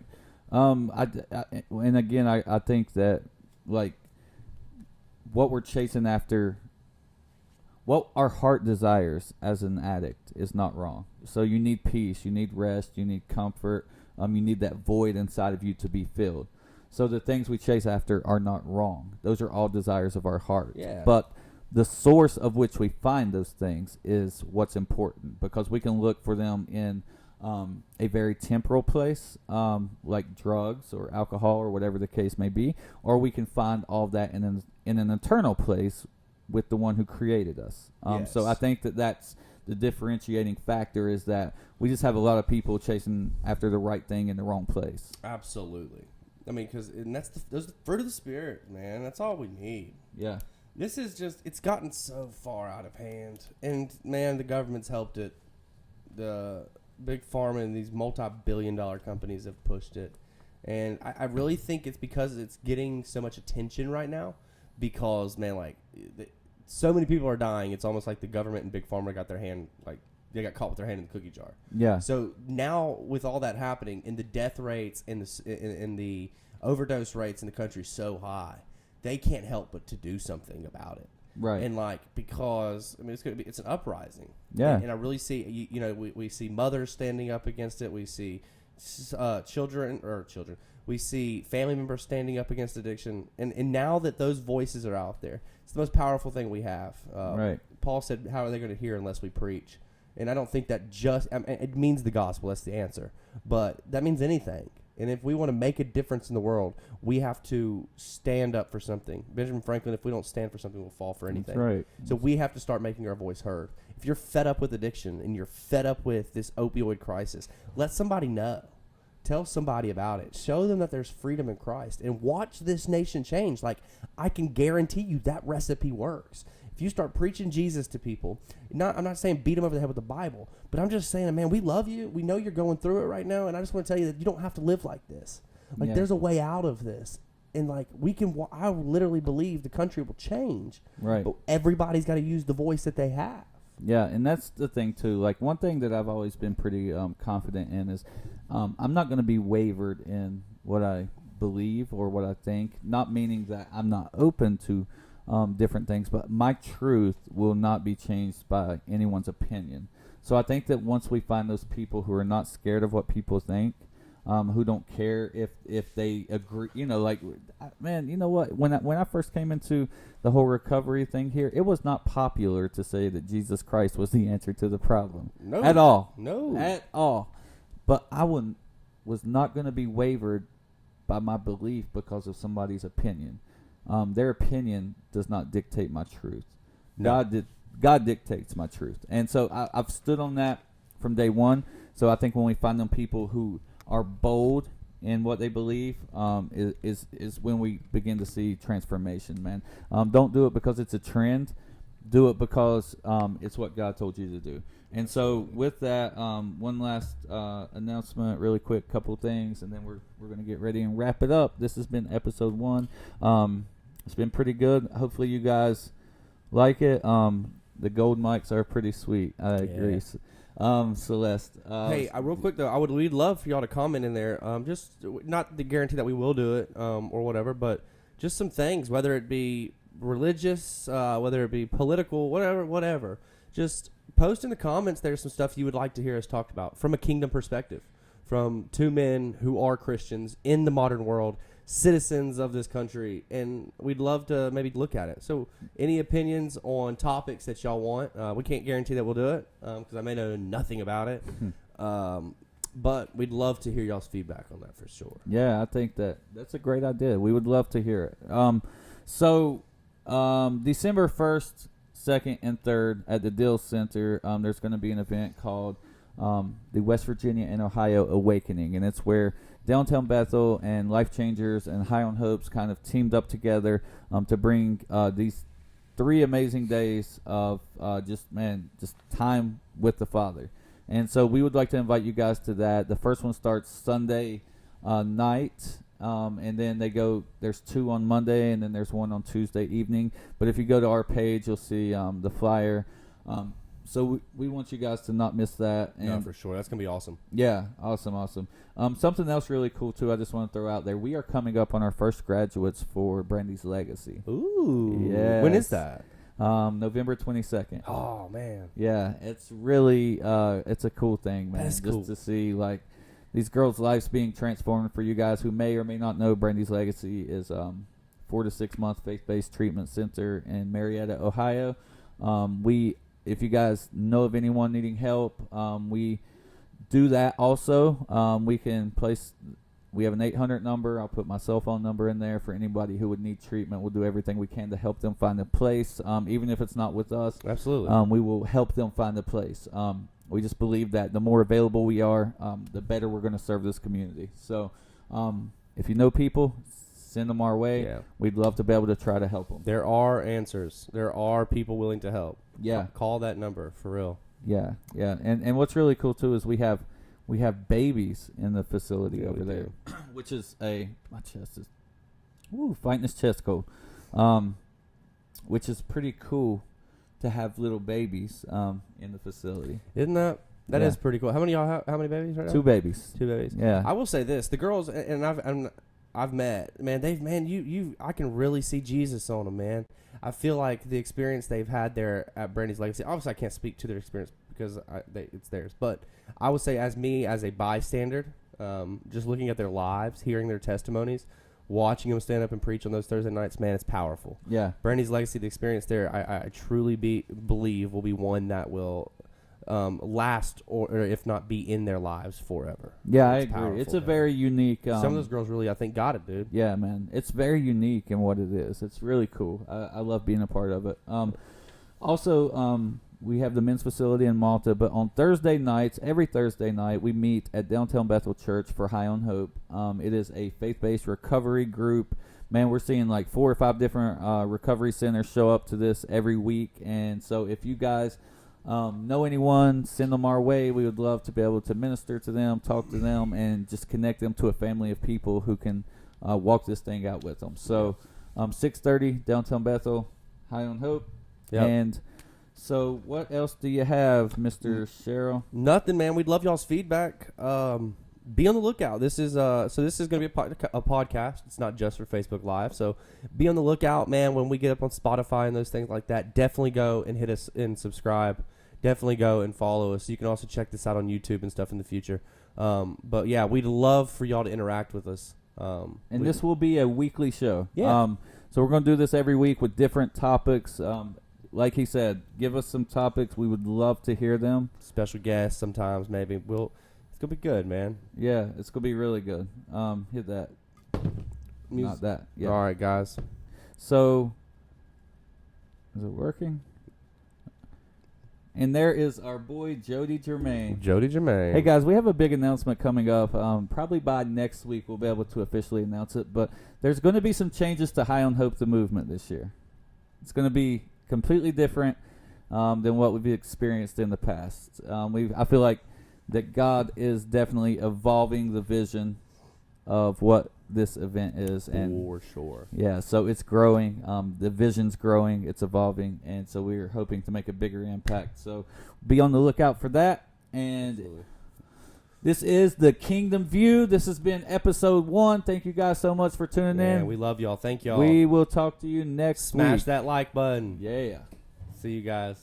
And again, I think that like what we're chasing after, what our heart desires as an addict is not wrong. So you need peace, you need rest, you need comfort, you need that void inside of you to be filled. So the things we chase after are not wrong. Those are all desires of our heart. Yeah. But the source of which we find those things is what's important, because we can look for them in a very temporal place, like drugs or alcohol or whatever the case may be, or we can find all of that in an eternal place with the one who created us. So I think that's the differentiating factor, is that we just have a lot of people chasing after the right thing in the wrong place. Absolutely. I mean, that's the fruit of the Spirit, man. That's all we need. Yeah. This is just, it's gotten so far out of hand. And, man, the government's helped it. The Big Pharma and these multi-billion-dollar companies have pushed it. And I really think it's because it's getting so much attention right now. Because, man, like, so many people are dying. It's almost like the government and Big Pharma got their hand, like, they got caught with their hand in the cookie jar. Yeah. So now with all that happening, and the death rates and the overdose rates in the country so high, they can't help but to do something about it. Right. And because I mean it's an uprising. Yeah. And I really see we see mothers standing up against it. We see children. We see family members standing up against addiction. And now that those voices are out there, it's the most powerful thing we have. Right. Paul said, "How are they going to hear unless we preach?" And I don't think that it means the gospel. That's the answer. But that means anything. And if we want to make a difference in the world, we have to stand up for something. Benjamin Franklin, if we don't stand for something, we'll fall for anything. That's right. So we have to start making our voice heard. If you're fed up with addiction and you're fed up with this opioid crisis, let somebody know. Tell somebody about it. Show them that there's freedom in Christ. And watch this nation change. Like, I can guarantee you that recipe works. If you start preaching Jesus to people, I'm not saying beat them over the head with the Bible, but I'm just saying, man, we love you. We know you're going through it right now, and I just want to tell you that you don't have to live like this. Like, there's a way out of this. And, like, I literally believe the country will change. Right. But everybody's got to use the voice that they have. Yeah, and that's the thing, too. Like, one thing that I've always been pretty confident in is I'm not going to be wavered in what I believe or what I think, not meaning that I'm not open to different things, but my truth will not be changed by anyone's opinion. So I think that once we find those people who are not scared of what people think, who don't care if they agree, like, man, you know what? When I first came into the whole recovery thing here, it was not popular to say that Jesus Christ was the answer to the problem. No. At all. No. At all. But I was not going to be wavered by my belief because of somebody's opinion. Their opinion does not dictate my truth. No. God dictates my truth. And so I've stood on that from day one. So I think when we find them people who are bold in what they believe, is when we begin to see transformation, man. Don't do it because it's a trend. Do it because it's what God told you to do. And so with that, one last announcement, really quick, couple things, and then we're going to get ready and wrap it up. This has been episode 1. It's been pretty good. Hopefully you guys like it. The gold mics are pretty sweet. I agree. Celeste. Hey, real quick though, we'd love for y'all to comment in there. Just not the guarantee that we will do it or whatever, but just some things, whether it be religious, whether it be political, whatever. Just post in the comments. There's some stuff you would like to hear us talk about from a kingdom perspective, from two men who are Christians in the modern world, citizens of this country, and we'd love to maybe look at it. So any opinions on topics that y'all want, we can't guarantee that we'll do it because I may know nothing about it, but we'd love to hear y'all's feedback on that for sure. Yeah, I think that's a great idea. We would love to hear it. So December 1st, 2nd, and 3rd at the Dill Center, there's going to be an event called the West Virginia and Ohio Awakening, and it's where Downtown Bethel and Life Changers and High on Hopes kind of teamed up together to bring these 3 amazing days of just time with the Father. And so we would like to invite you guys to that. The first one starts Sunday night, and then there's 2 on Monday, and then there's 1 on Tuesday evening. But if you go to our page, you'll see the flyer. So we want you guys to not miss that. And No, for sure. That's gonna be awesome. yeah, awesome. Something else really cool too. I just want to throw out there. We are coming up on our first graduates for Brandy's Legacy. Ooh. Yes. When is that? November 22nd. Oh man. Yeah, it's really it's a cool thing, man. That's just cool. to see like these girls' lives being transformed. For you guys who may or may not know, Brandy's Legacy is 4 to 6 month faith-based treatment center in Marietta, Ohio. If you guys know of anyone needing help, we do that also. We have an 800 number. I'll put my cell phone number in there for anybody who would need treatment. We'll do everything we can to help them find a place, even if it's not with us. Absolutely. We will help them find a place. We just believe that the more available we are, the better we're going to serve this community. So if you know people, send them our way. Yeah. We'd love to be able to try to help them. There are answers. There are people willing to help. Yeah. Call that number for real. Yeah. And what's really cool too is we have babies in the facility Yeah, over we there, which is my chest is fighting this chest cold, which is pretty cool to have little babies in the facility. Isn't that Yeah. is pretty cool? How many y'all have? How many babies right now? 2 babies. 2 babies. Yeah. I will say this: the girls, and I've met, man. I can really see Jesus on them, man. I feel like the experience they've had there at Brandy's Legacy. Obviously, I can't speak to their experience because it's theirs. But I would say, as a bystander, just looking at their lives, hearing their testimonies, watching them stand up and preach on those Thursday nights, man, it's powerful. Yeah. Brandy's Legacy, the experience there, I truly believe will be one that will last, or if not be in their lives forever. Yeah, I It's agree. powerful, It's a man. very unique. Some of those girls really, I think, got it, dude. Yeah, man. It's very unique in what it is. It's really cool. I love being a part of it. Also, we have the men's facility in Malta, but on Thursday nights, every Thursday night, we meet at Downtown Bethel Church for High on Hope. It is a faith-based recovery group. Man, we're seeing like 4 or 5 different recovery centers show up to this every week. And so if you guys know anyone, send them our way. We would love to be able to minister to them, talk to them, and just connect them to a family of people who can walk this thing out with them. So 6:30, Downtown Bethel, High on Hope. Yep. And so what else do you have, Mr. Sherrill? Nothing, man. We'd love y'all's feedback. Be on the lookout. This is going to be a podcast. It's not just for Facebook Live. So be on the lookout, man. When we get up on Spotify and those things like that, definitely go and hit us and subscribe. Definitely go and follow us. You can also check this out on YouTube and stuff in the future. But yeah, we'd love for y'all to interact with us. And this will be a weekly show. Yeah. So we're going to do this every week with different topics. Like he said, give us some topics. We would love to hear them. Special guests sometimes, maybe. It's going to be good, man. Yeah, it's going to be really good. Hit that. Not that. Yeah. All right, guys. So, is it working? And there is our boy, Jody Germain. Jody Germain. Hey, guys, we have a big announcement coming up. Probably by next week, we'll be able to officially announce it. But there's going to be some changes to High on Hope, the movement, this year. It's going to be completely different than what we've experienced in the past. I feel like that God is definitely evolving the vision of what this event is, and for sure. yeah, so it's growing. The vision's growing, it's evolving, and so we're hoping to make a bigger impact. So be on the lookout for that. And Absolutely. This is the Kingdom View. This has been episode 1. Thank you guys so much for tuning in. We love y'all. Thank y'all. We will talk to you next week. Smash that like button. Yeah. See you guys.